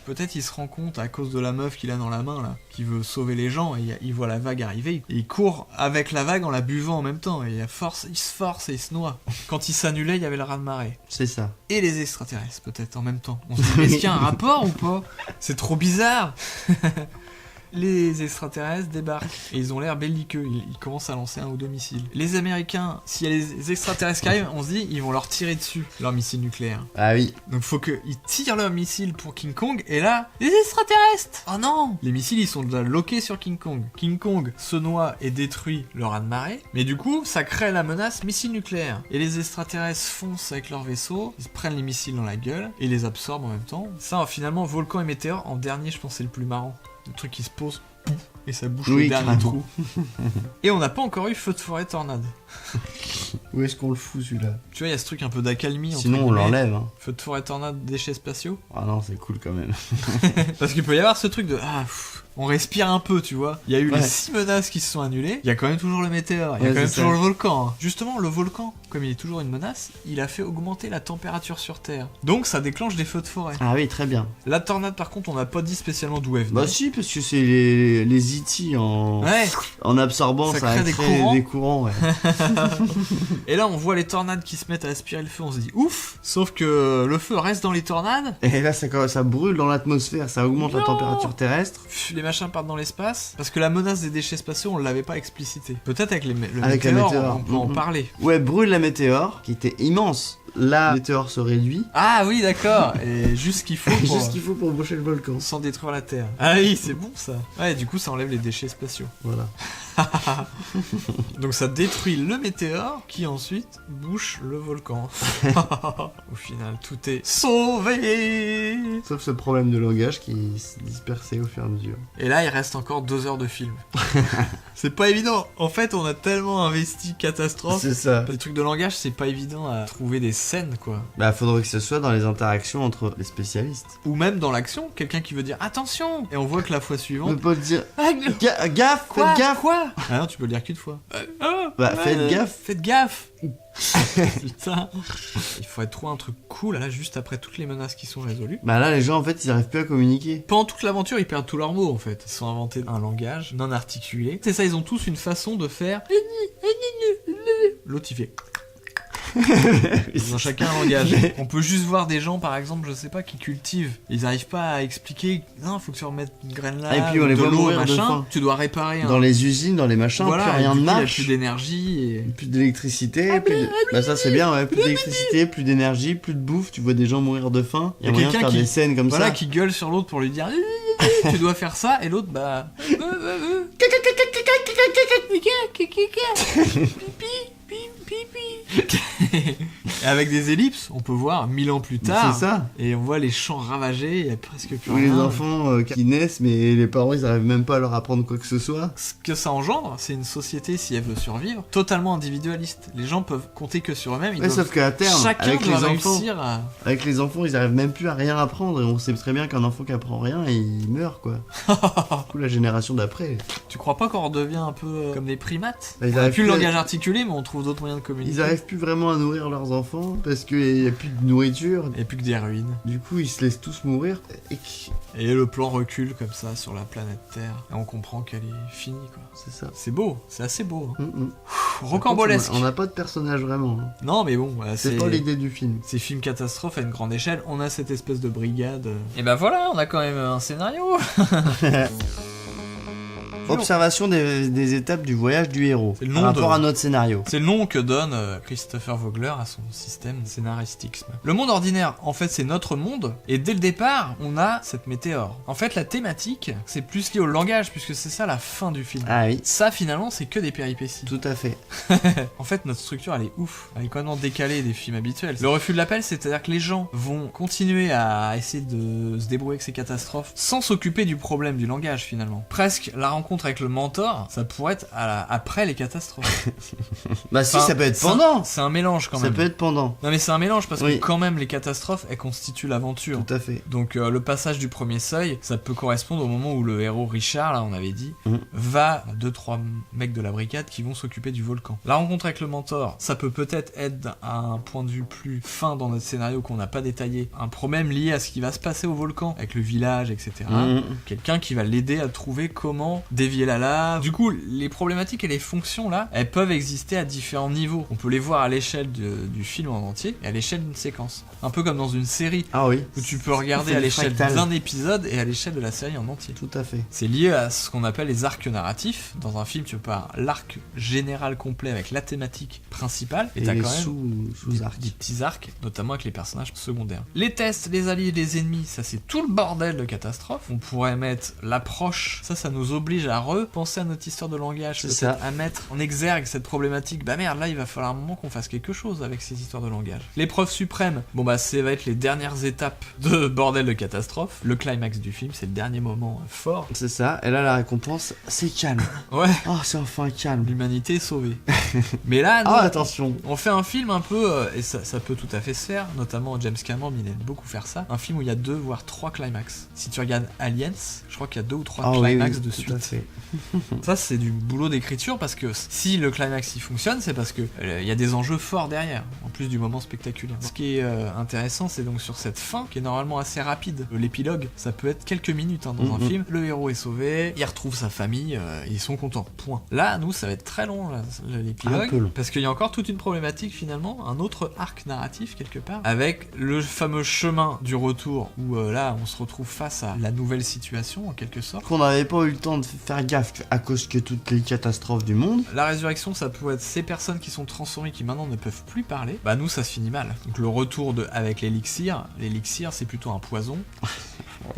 Peut-être il se rend compte à cause de la meuf qu'il a dans la main là, qui veut sauver les gens et il voit la vague arriver et il court avec la vague en la buvant en même temps et il se force et il se noie. Quand il s'annulait, il y avait le raz-de-marée. C'est ça. Et les extraterrestres peut-être en même temps. On se dit est-ce qu'il y a un rapport ou pas? C'est trop bizarre. Les extraterrestres débarquent et ils ont l'air belliqueux, ils commencent à lancer un ou deux missiles. Les Américains, s'il y a les extraterrestres qui arrivent, on se dit ils vont leur tirer dessus, leurs missiles nucléaires. Ah oui. Donc faut qu'ils tirent leurs missiles pour King Kong et là, les extraterrestres. Oh non. Les missiles ils sont déjà loqués sur King Kong. King Kong se noie et détruit le raz-de-marée, mais du coup ça crée la menace missile nucléaire. Et les extraterrestres foncent avec leur vaisseau, ils prennent les missiles dans la gueule et les absorbent en même temps. Ça finalement volcan et météore en dernier je pense c'est le plus marrant. Le truc qui se pose, pouf, et ça bouche le dernier trou. Et on n'a pas encore eu feu de forêt tornade. Où est-ce qu'on le fout celui-là? Tu vois, il y a ce truc un peu d'accalmie. Sinon on l'enlève. Hein. Feu de forêt tornade, déchets spatiaux. Ah non, c'est cool quand même. Parce qu'il peut y avoir ce truc de on respire un peu, tu vois. Il y a eu les 6 menaces qui se sont annulées. Il y a quand même toujours le météore. Il y a quand même toujours le volcan. Hein. Justement, le volcan, comme il est toujours une menace, il a fait augmenter la température sur Terre. Donc ça déclenche des feux de forêt. Ah oui, très bien. La tornade, par contre, on n'a pas dit spécialement d'où elle venait. Bah si, parce que c'est les E.T. en absorbant, ça crée des courants. Ouais. Et là, on voit les tornades qui se mettent à aspirer le feu. On se dit ouf. Sauf que le feu reste dans les tornades. Et là, ça brûle dans l'atmosphère, ça augmente la température terrestre. Les machins partent dans l'espace. Parce que la menace des déchets spatiaux, on l'avait pas explicité. Peut-être avec le Avec météore, la météore, on peut en parler. Ouais, brûle la météore, qui était immense. La météore se réduit. Ah oui, d'accord. Et juste ce qu'il faut pour... Juste ce qu'il faut pour boucher le volcan. Sans détruire la Terre. Ah oui, c'est bon ça. Ouais, du coup, ça enlève les déchets spatiaux. Voilà. Donc ça détruit le météore qui ensuite bouche le volcan. Au final, tout est sauvé. Sauf ce problème de langage qui se dispersait au fur et à mesure. Et là, il reste encore 2 heures de film. C'est pas évident. En fait, on a tellement investi catastrophe. C'est ça. Les trucs de langage, c'est pas évident à trouver des scènes, quoi. Bah, faudrait que ce soit dans les interactions entre les spécialistes. Ou même dans l'action, quelqu'un qui veut dire attention. Et on voit que la fois On suivante. peut pas te dire gaffe, Quoi faites gaffe. Quoi Ah non, tu peux le dire qu'une fois. Bah, faites gaffe. Faites gaffe. Putain. Il faudrait trouver un truc cool là juste après toutes les menaces qui sont résolues. Bah là, les gens en fait, ils arrivent plus à communiquer. Pendant toute l'aventure, ils perdent tous leurs mots en fait. Ils se sont inventés un langage non articulé. C'est ça, ils ont tous une façon de faire. L'autre il fait. Ils ont chacun un langage. On peut juste voir des gens, par exemple, je sais pas, qui cultivent. Ils arrivent pas à expliquer. Non, faut que tu remettes une graine là. Et puis on les de voit l'eau, mourir de machin. faim. Tu dois réparer. Dans les usines, dans les machins, voilà, plus rien et du ne coup, il y a marche. plus d'énergie et. Plus d'électricité, bah ça c'est bien, ouais, plus d'électricité, plus d'énergie, plus de bouffe, tu vois des gens mourir de faim. Il y a moyen de faire des scènes comme voilà, ça. qui gueule sur l'autre pour lui dire tu dois faire ça, et l'autre bah. Et avec des ellipses, on peut voir 1000 ans plus tard. C'est ça. Et on voit les champs ravagés, il n'y a presque plus Ou rien. les enfants qui naissent, mais les parents, ils arrivent même pas à leur apprendre quoi que ce soit. Ce que ça engendre, c'est une société, si elle veut survivre, totalement individualiste. Les gens peuvent compter que sur eux-mêmes. Ouais, sauf qu'à terme, chacun avec doit les enfants, réussir à... avec les enfants, ils arrivent même plus à rien apprendre. Et on sait très bien qu'un enfant qui apprend rien, il meurt, quoi. Du coup, la génération d'après. Tu crois pas qu'on redevient un peu comme des primates? Bah, ils On a arrivent plus le plus à- langage articulé, mais on trouve d'autres moyens de communiquer. Ils arrivent plus vraiment à nourrir leurs enfants parce qu'il y a plus de nourriture. Et plus que des ruines. Du coup, ils se laissent tous mourir. Et le plan recule comme ça sur la planète Terre. Et on comprend qu'elle est finie, quoi. C'est ça. C'est beau, c'est assez beau. Hein. Mm, mm. Rocambolesque. On n'a pas de personnage vraiment. Hein. Non, mais bon, voilà, C'est pas l'idée du film. Ces films catastrophes à une grande échelle, on a cette espèce de brigade. Et ben voilà, on a quand même un scénario. Observation des étapes du voyage du héros. C'est le par nom rapport de- à notre scénario. C'est le nom que donne Christopher Vogler à son système scénaristique. Le monde ordinaire, en fait, c'est notre monde, et dès le départ, on a cette météore. En fait, la thématique, c'est plus lié au langage, puisque c'est ça la fin du film. Ah oui, Ça, finalement, c'est que des péripéties. tout à fait. En fait, notre structure, elle est ouf. Elle est complètement décalée des films habituels. Le refus de l'appel, c'est-à-dire que les gens vont continuer à essayer de se débrouiller avec ces catastrophes sans s'occuper du problème du langage, finalement. Presque, la rencontre avec le mentor, ça pourrait être après les catastrophes. Bah si, Enfin, ça peut être c'est un- pendant. C'est un mélange, quand Ça même. peut être pendant. Non, mais c'est un mélange, parce Oui. que quand même, les catastrophes, elles constituent l'aventure. Tout à fait. Donc le passage du premier seuil, ça peut correspondre au moment où le héros Richard, là on avait dit, Mhm. va à 2-3 mecs de la brigade qui vont s'occuper du volcan. La rencontre avec le mentor, ça peut peut-être être à un point de vue plus fin dans notre scénario qu'on n'a pas détaillé, un problème lié à ce qui va se passer au volcan, avec le village, etc. Mhm. Quelqu'un qui va l'aider à trouver comment dévier la lave. Du coup, les problématiques et les fonctions là, elles peuvent exister à différents niveaux. On peut les voir à l'échelle du film en entier et à l'échelle d'une séquence. Un peu comme dans une série Ah oui. où tu peux regarder C'est à le l'échelle fractal. d'un épisode et à l'échelle de la série en entier. Tout à fait. C'est lié à ce qu'on appelle les arcs narratifs. Dans un film, tu peux avoir l'arc général complet avec la thématique principale et Et t'as les quand même sous-arcs. des petits arcs, notamment avec les personnages secondaires. Les tests, les alliés, les ennemis, ça c'est tout le bordel de catastrophe. On pourrait mettre l'approche, ça nous oblige à repenser à notre histoire de langage, C'est peut-être ça. à mettre en exergue cette problématique. Bah merde, là il va falloir un moment qu'on fasse quelque chose avec ces histoires de langage. L'épreuve suprême, bon bah ça va être les dernières étapes de bordel de catastrophe. Le climax du film, c'est le dernier moment fort. C'est ça. Et là, la récompense, c'est calme. Ouais, Oh, c'est enfin calme. l'humanité est sauvée. Mais là, nous, Ah, attention. on fait un film un peu, et ça peut tout à fait se faire, notamment James Cameron, il aime beaucoup faire ça, un film où il y a 2 voire 3 climax. Si tu regardes Aliens, je crois qu'il y a 2 ou 3 Ah oui, climax oui, de tout à suite. fait. Ça c'est du boulot d'écriture parce que si le climax il fonctionne, c'est parce que il y a des enjeux forts derrière, en plus du moment spectaculaire. Ce qui est intéressant, c'est donc sur cette fin qui est normalement assez rapide. L'épilogue, ça peut être quelques minutes hein, dans un film. Le héros est sauvé, il retrouve sa famille, ils sont contents. Point. Là, nous, ça va être très long là, Un peu l'épilogue, long. parce qu'il y a encore toute une problématique finalement, un autre arc narratif quelque part, avec le fameux chemin du retour où là, on se retrouve face à la nouvelle situation en quelque sorte. Qu'on n'avait pas eu le temps de faire gaffe à cause que toutes les catastrophes du monde. La résurrection, ça peut être ces personnes qui sont transformées, qui maintenant ne peuvent plus parler. Bah nous, ça se finit mal. Donc le retour avec l'élixir c'est plutôt un poison.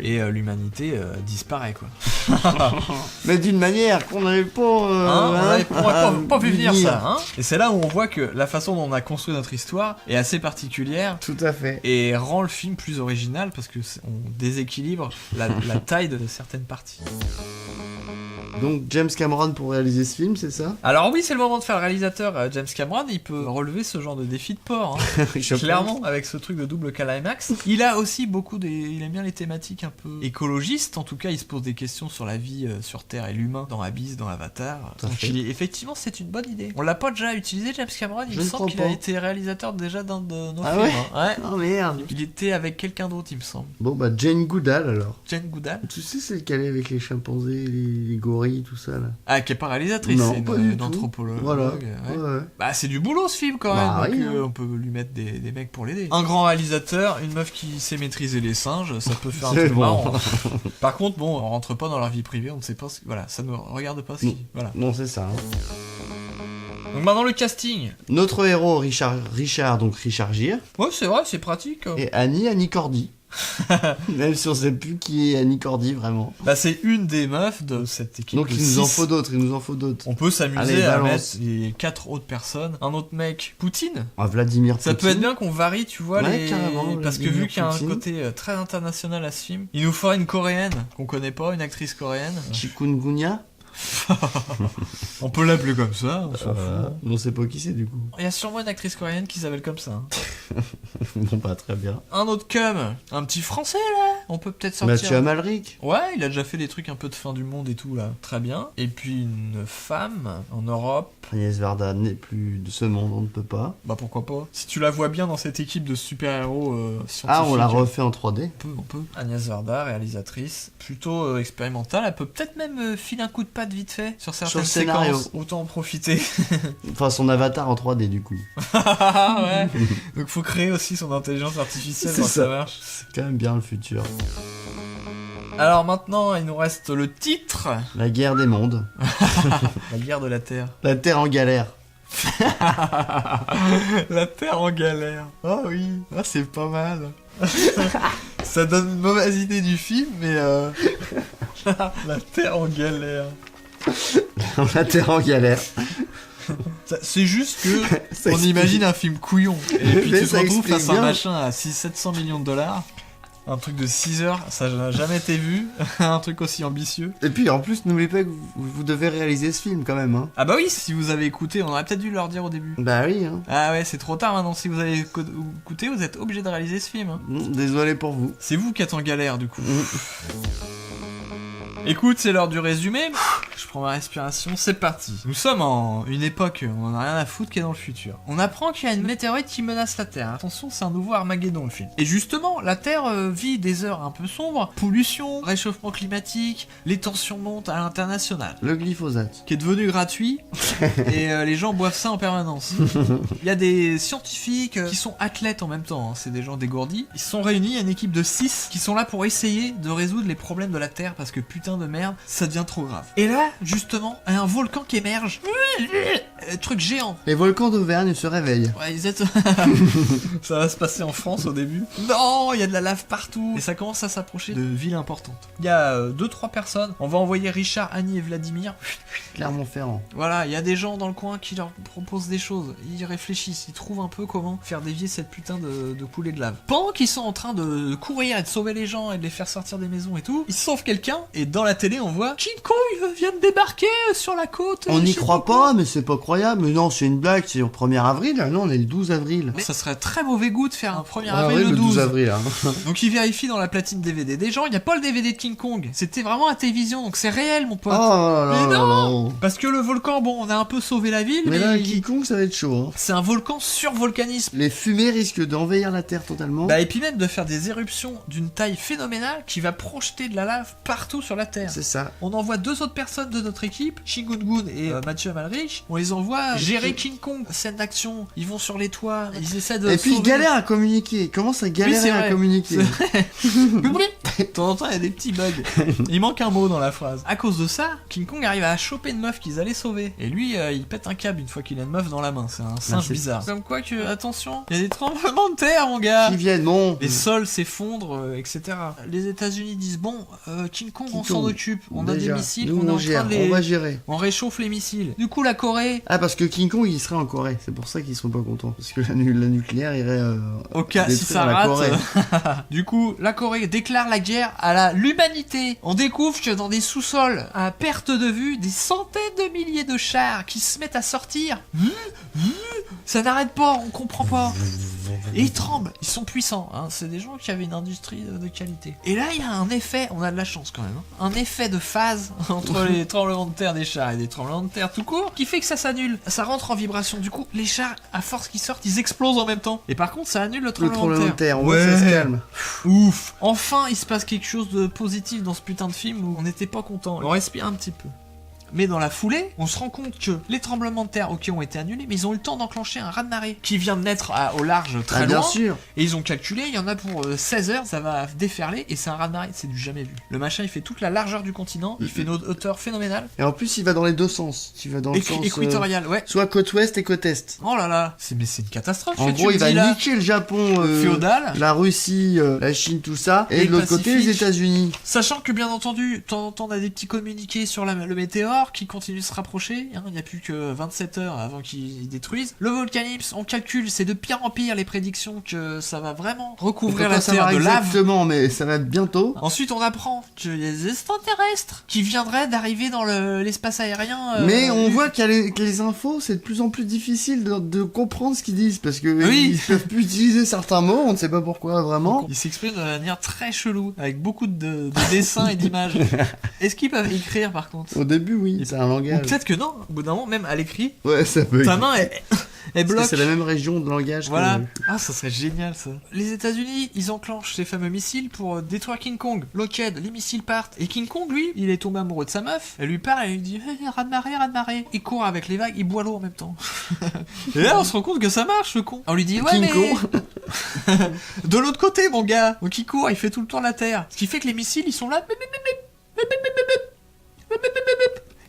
Et l'humanité disparaît quoi. Mais d'une manière qu'on n'avait pas. On n'avait pas vu venir venir. ça. Hein, et c'est là où on voit que la façon dont on a construit notre histoire est assez particulière. Tout à fait. Et rend le film plus original parce que on déséquilibre la taille de certaines parties. Donc James Cameron pour réaliser ce film, c'est ça? Alors oui, c'est le moment de faire le réalisateur. James Cameron, il peut relever ce genre de défi de port. Hein. Je Clairement, avec ce truc de double climax. Il a aussi il aime bien les thématiques un peu écologistes. En tout cas, il se pose des questions sur la vie sur Terre et l'humain dans Abyss, dans Avatar. Tout à Donc fait. effectivement, c'est une bonne idée. On l'a pas déjà utilisé, James Cameron. Il Je me ne semble crois qu'il a pas. été réalisateur déjà d'un de nos Ah films. ouais Hein. Ouais. Oh merde. Il était avec quelqu'un d'autre, il me semble. Bon bah Jane Goodall alors. Jane Goodall. Tu sais celle qu'elle est avec les chimpanzés, les gorilles, tout ça là. Ah, qui est pas réalisatrice, Non, c'est pas une du tout. anthropologue. Voilà. Ouais. Ouais. Bah c'est du boulot ce film quand Bah même, oui, donc hein. on peut lui mettre des mecs pour l'aider. Un grand réalisateur, une meuf qui sait maîtriser les singes, ça peut faire un C'est truc bon. marrant. Par contre, bon, on rentre pas dans leur vie privée, on ne sait pas voilà, ça ne regarde pas ce qui... Voilà. Non, c'est ça. Hein. Donc maintenant le casting. Notre héros Richard, donc Richard Gere, Ouais, c'est vrai, c'est pratique. et Annie Cordy. Même si on sait plus qui est Annie Cordy, vraiment. Bah, c'est une des meufs de cette équipe. Donc de il nous en 6. faut d'autres, On peut s'amuser Allez, à balance. mettre les 4 autres personnes. Un autre mec, Poutine. Ah, Vladimir Ça Poutine. peut être bien qu'on varie, tu vois, Ouais, carrément, parce que Vladimir vu qu'il y a un Poutine. côté très international à ce film, il nous faudra une coréenne qu'on connaît pas, une actrice coréenne. Chikungunya. On peut l'appeler comme ça, on s'en fout. On sait pas qui c'est du coup. Il y a sûrement une actrice coréenne qui s'appelle comme ça. hein. Bon, pas très bien. Un autre cum, un petit français là. On peut peut-être sortir. Mathieu Amalric. Ouais, il a déjà fait des trucs un peu de fin du monde et tout là. Très bien. Et puis une femme en Europe. Agnès Varda n'est plus de ce monde, on ne peut pas. Bah pourquoi pas. Si tu la vois bien dans cette équipe de super-héros scientifiques. Ah, on l'a refait en 3D. On peut. Agnès Varda, réalisatrice, plutôt expérimentale. Elle peut peut-être même filer un coup de patte vite fait sur certaines le scénario. séquences. Autant en profiter. Enfin, son avatar en 3D du coup. Ouais. Donc faut créer aussi son intelligence artificielle C'est pour que ça ça. marche. C'est quand même bien le futur. Alors maintenant, il nous reste le titre. La guerre des mondes. La guerre de la Terre. La Terre en galère. La Terre en galère. Oh oui, ah, c'est pas mal. Ça donne une mauvaise idée du film, mais La Terre en galère. La Terre en galère. C'est juste que Ça on explique. imagine un film couillon. Et puis Mais tu te ça retrouves explique face à un bien. machin à 600-700 millions de dollars. Un truc de 6 heures, ça n'a jamais été vu. Un truc aussi ambitieux. Et puis en plus, n'oubliez pas que vous devez réaliser ce film quand même. Hein. Ah bah oui, si vous avez écouté, on aurait peut-être dû leur dire au début. Bah oui. Hein. Ah ouais, c'est trop tard maintenant. Si vous avez écouté, vous êtes obligé de réaliser ce film. hein. Désolé pour vous. C'est vous qui êtes en galère du coup. Écoute, c'est l'heure du résumé. Je prends ma respiration, c'est parti. Nous sommes en une époque où on n'a rien à foutre qui est dans le futur. On apprend qu'il y a une météorite qui menace la Terre. Attention, c'est un nouveau Armageddon le film. Et justement, la Terre vit des heures un peu sombres. Pollution, réchauffement climatique, les tensions montent à l'international. Le glyphosate. Qui est devenu gratuit et les gens boivent ça en permanence. Il y a des scientifiques qui sont athlètes en même temps, hein. C'est des gens dégourdis. Ils se sont réunis, il y a une équipe de 6 qui sont là pour essayer de résoudre les problèmes de la Terre parce que putain de merde, ça devient trop grave. Et là, justement, il y a un volcan qui émerge. Truc géant. Les volcans d'Auvergne se réveillent. Ouais, ça va se passer en France au début. Non, il y a de la lave partout. Et ça commence à s'approcher de villes importantes. Il y a 2-3 personnes. On va envoyer Richard, Annie et Vladimir. Clermont-Ferrand. Voilà, il y a des gens dans le coin qui leur proposent des choses. Ils réfléchissent, ils trouvent un peu comment faire dévier cette putain de coulée de lave. Pendant qu'ils sont en train de courir et de sauver les gens et de les faire sortir des maisons et tout, ils sauvent quelqu'un et dans la télé on voit King Kong vient de débarquer sur la côte. On je n'y sais croit quoi. pas, mais c'est pas croyable. Mais non, c'est une blague, c'est le 1er avril. Ah non, on est le 12 avril. Mais ça serait très mauvais goût de faire un 1er Ah avril oui, le 12. avril. Hein. Donc ils vérifient dans la platine DVD des gens, il n'y a pas le DVD de King Kong. C'était vraiment à télévision, donc c'est réel mon Oh pote. là là Mais là non là. Parce que le volcan, bon, on a un peu sauvé la ville, Mais là, mais quiconque, ça va être chaud. Hein. c'est un volcan sur volcanisme. Les fumées risquent d'envahir la Terre totalement. Bah et puis même de faire des éruptions d'une taille phénoménale qui va projeter de la lave partout sur la Terre. C'est ça. On envoie 2 autres personnes de notre équipe, Shingun et Mathieu Amalrich. On les envoie gérer King Kong, scène d'action. Ils vont sur les toits, ils essaient de Et puis ils sauver- galèrent à communiquer. Ils commencent à galérer c'est à vrai. communiquer. De temps en temps, il y a des petits bugs. Il manque un mot dans la phrase. À cause de ça, King Kong arrive à choper une meuf qu'ils allaient sauver. Et lui, il pète un câble une fois qu'il a une meuf dans la main. C'est un singe c'est- bizarre. Comme quoi que, attention, il y a des tremblements de terre, mon gars. Qui viennent, bon. Les sols s'effondrent, etc. Les États-Unis disent bon, King Kong, on King s'en Kong. occupe. On a des Déjà, missiles, nous, on est en gère, train de les. on va gérer. On réchauffe les missiles. Du coup, la Corée, Ah, parce que King Kong, il serait en Corée. C'est pour ça qu'ils sont pas contents. Parce que la nucléaire irait. au cas si détruire ça la rate. Corée. Du coup, la Corée déclare la guerre à l'humanité. On découvre que dans des sous-sols, à perte de vue, des centaines de milliers de chars qui se mettent à sortir. Ça n'arrête pas, on comprend pas. Et ils tremblent, ils sont puissants. Hein. C'est des gens qui avaient une industrie de qualité. Et là, il y a un effet, on a de la chance quand même, hein. Un effet de phase entre les tremblements de terre des chars et des tremblements de terre tout court, qui fait que ça s'annule. Ça rentre en vibration. Du coup, les chars, à force qu'ils sortent, ils explosent en même temps. Et par contre, ça annule le Le tremblement, tremblement de terre, on voit Ouais. que ça se calme. Ouf. Enfin, il se passe quelque chose de positif dans ce putain de film où on n'était pas content. On respire un petit peu. Mais dans la foulée, on se rend compte que les tremblements de terre, ok, ont été annulés, mais ils ont eu le temps d'enclencher un raz-de-marée qui vient de naître au large très bien loin. sûr. Et ils ont calculé, il y en a pour 16 heures, ça va déferler et c'est un raz-de-marée, c'est du jamais vu. Le machin, il fait toute la largeur du continent, il fait une hauteur phénoménale. Et en plus, il va dans les deux sens. Il va dans le sens équatorial, ouais. soit côte ouest et côte est. Oh là là, c'est une catastrophe. En gros, il va niquer le Japon, féodal, la Russie, la Chine, tout ça, et de l'autre côté, les États-Unis. Sachant que bien entendu, de temps en temps, on a des petits communiqués sur le météore qui continue de se rapprocher. Hein, il n'y a plus que 27 heures avant qu'il détruise. Le volcanisme, on calcule, c'est de pire en pire les prédictions que ça va vraiment recouvrir la Terre de lave. Exactement, mais ça va être bientôt. Ensuite, on apprend qu'il y a des extraterrestres qui viendraient d'arriver dans l'espace aérien. Mais on voit que les infos, c'est de plus en plus difficile de comprendre ce qu'ils disent parce que ils peuvent plus utiliser certains mots, on ne sait pas pourquoi vraiment. Ils s'expriment de manière très chelou, avec beaucoup de dessins et d'images. Est-ce qu'ils peuvent écrire par contre? Au début, oui, c'est un langage. Ou peut-être que non, au bout d'un moment, même à l'écrit, ouais, ça peut. Ta main, elle bloque. C'est la même région de langage. Voilà. Ah, ça serait génial ça. Les États-Unis, ils enclenchent ces fameux missiles pour détruire King Kong. Lockheed, les missiles partent. Et King Kong, lui, il est tombé amoureux de sa meuf. Elle lui parle et lui dit hey, raz-de-marée, raz-de-marée. Il court avec les vagues, il boit l'eau en même temps. Et là, on se rend compte que ça marche, le con. On lui dit ouais, King mais. De l'autre côté, mon gars. Donc il court, il fait tout le tour de la Terre. Ce qui fait que les missiles, ils sont là.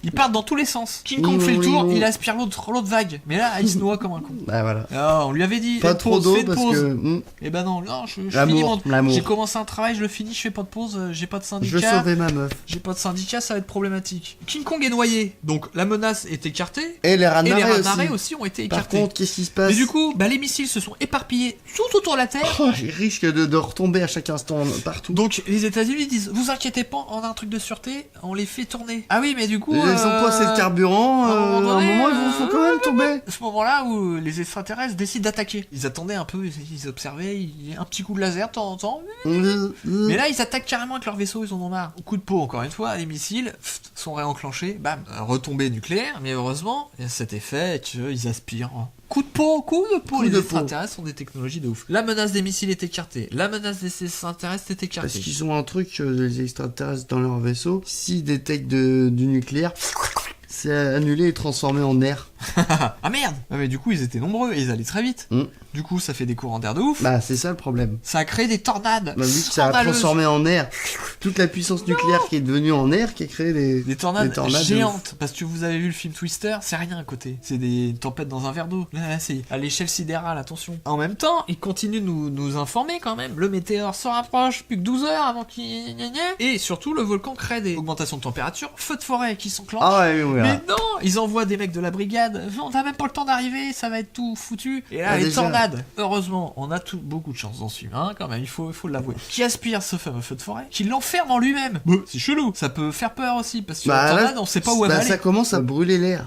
Ils partent dans tous les sens. King Kong fait le tour, il aspire l'autre vague. Mais là, il se noie comme un con. Bah voilà. Ah, on lui avait dit. Pas trop d'eau parce que. Et ben non, je finis l'amour. J'ai commencé un travail, je le finis, je fais pas de pause, j'ai pas de syndicat. Je veux sauver ma meuf. J'ai pas de syndicat, ça va être problématique. King Kong est noyé, donc la menace est écartée. Et les raz-de-marée aussi ont été écartés. Par contre, qu'est-ce qui se passe? Mais du coup, les missiles se sont éparpillés tout autour de la Terre. Oh, ils risquent de retomber à chaque instant partout. Donc les États-Unis disent vous inquiétez pas, on a un truc de sûreté, on les fait tourner. Ah oui, mais du coup. Ils ont pas assez de carburant, à un moment ils vont quand même tomber. À ce moment-là où les extraterrestres décident d'attaquer. Ils attendaient un peu, ils observaient, un petit coup de laser de temps en temps. Mais là, ils attaquent carrément avec leur vaisseau, ils en ont marre. Coup de peau, encore une fois, les missiles sont réenclenchés, bam, retombée nucléaire, mais heureusement, il y a cet effet qu'ils aspirent. Coup de peau, les extraterrestres ont des technologies de ouf. La menace des missiles est écartée, la menace des extraterrestres est écartée. Parce qu'ils ont un truc, les extraterrestres dans leur vaisseau, s'ils détectent du nucléaire, c'est annulé et transformé en air. Ah merde! Ah mais du coup ils étaient nombreux et ils allaient très vite. Du coup ça fait des courants d'air de ouf. Bah c'est ça le problème. Ça a créé des tornades. Bah vu que ça a transformé en air toute la puissance nucléaire qui est devenue en air qui a créé des tornades géantes. Parce que vous avez vu le film Twister, c'est rien à côté. C'est des tempêtes dans un verre d'eau. Là c'est à l'échelle sidérale, attention. En même temps, ils continuent de nous informer quand même. Le météore se rapproche, plus que 12 heures avant qu'il... Et surtout le volcan crée des augmentations de température, feu de forêt qui s'enclenchent. Ah ouais, mais non, ils envoient des mecs de la brigade. On n'a même pas le temps d'arriver, ça va être tout foutu. Et là, les tornades. Heureusement, on a beaucoup de chance dans ce film, hein, quand même, il faut l'avouer. Qui aspire ce fameux feu de forêt, qui l'enferme en lui-même. C'est chelou. Ça peut faire peur aussi, parce que la tornade, on sait pas où elle va aller. Ça commence à brûler l'air. Non,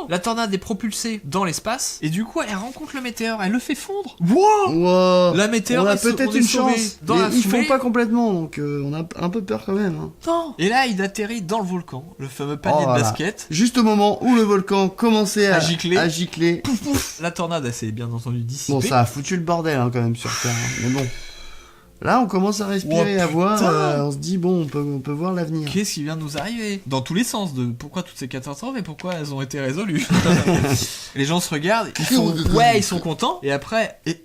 la tornade est propulsée dans l'espace, et du coup, elle rencontre le météore, elle le fait fondre. Wow. La météore, on a peut-être une chance. Dans la ils font pas complètement, donc on a un peu peur quand même. Hein. Non. Et là, il atterrit dans le volcan, le fameux panier de basket. Juste au moment où le volcan commençait à gicler. Pouf, pouf. La tornade, elle s'est bien entendu dissipée. Bon, ça a foutu le bordel hein, quand même sur Terre. Hein. Mais bon. Là, on commence à respirer, à voir, on se dit, bon, on peut voir l'avenir. Qu'est-ce qui vient de nous arriver? Dans tous les sens, de pourquoi toutes ces catastrophes et pourquoi elles ont été résolues. Les gens se regardent, ils sont contents, et après... Ils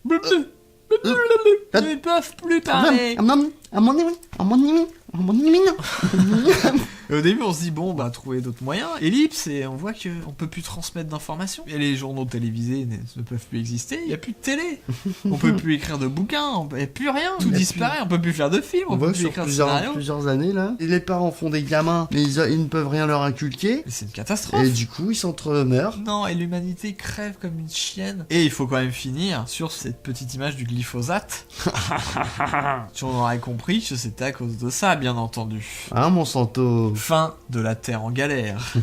ne peuvent plus parler. Et au début on se dit bon trouver d'autres moyens, ellipse, et on voit qu'on peut plus transmettre d'informations, et les journaux télévisés ne peuvent plus exister, il n'y a plus de télé, on peut plus écrire de bouquins, il n'y a plus rien, tout disparaît, on peut plus faire de films, on peut plus écrire de scénarios. Plusieurs années là, et les parents font des gamins, mais ils ne peuvent rien leur inculquer, c'est une catastrophe, et du coup ils s'entre-meurent. Non, et l'humanité crève comme une chienne, et il faut quand même finir sur cette petite image du glyphosate. Tu en aurais compris que c'était à cause de ça, bien entendu. Hein, Monsanto. Fin de la Terre en galère.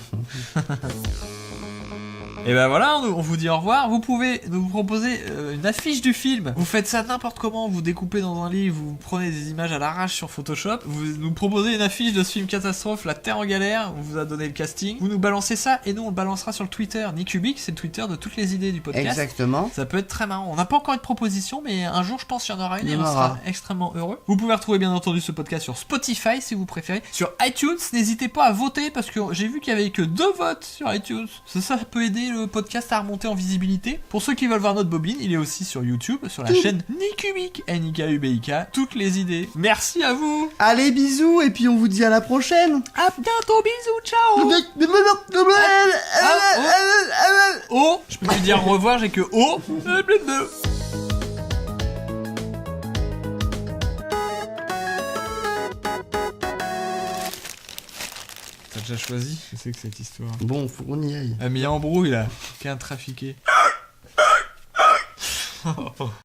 Et ben voilà, on vous dit au revoir. Vous pouvez nous proposer une affiche du film. Vous faites ça n'importe comment, vous découpez dans un livre, vous prenez des images à l'arrache sur Photoshop, vous nous proposez une affiche de ce film catastrophe, La Terre en galère, on vous a donné le casting, vous nous balancez ça et nous on le balancera sur le Twitter. Nicubic, c'est le Twitter de toutes les idées du podcast. Exactement. Ça peut être très marrant. On n'a pas encore eu de proposition, mais un jour je pense qu'il y en aura une et on aura. sera extrêmement heureux. Vous pouvez retrouver bien entendu ce podcast sur Spotify si vous préférez. Sur iTunes, n'hésitez pas à voter parce que j'ai vu qu'il y avait que 2 votes sur iTunes. Ça peut aider le podcast à remonter en visibilité. Pour ceux qui veulent voir notre bobine, il est aussi sur YouTube, sur la chaîne Nicubic, Nikubik, toutes les idées. Merci à vous. Allez, bisous, et puis on vous dit à la prochaine. À bientôt, bisous, ciao. Oh, je peux lui dire au revoir, j'ai que oh. T'as déjà choisi? Je sais que cette histoire. Bon, faut qu'on y aille. Ah mais il y a embrouille là, qu'un trafiqué.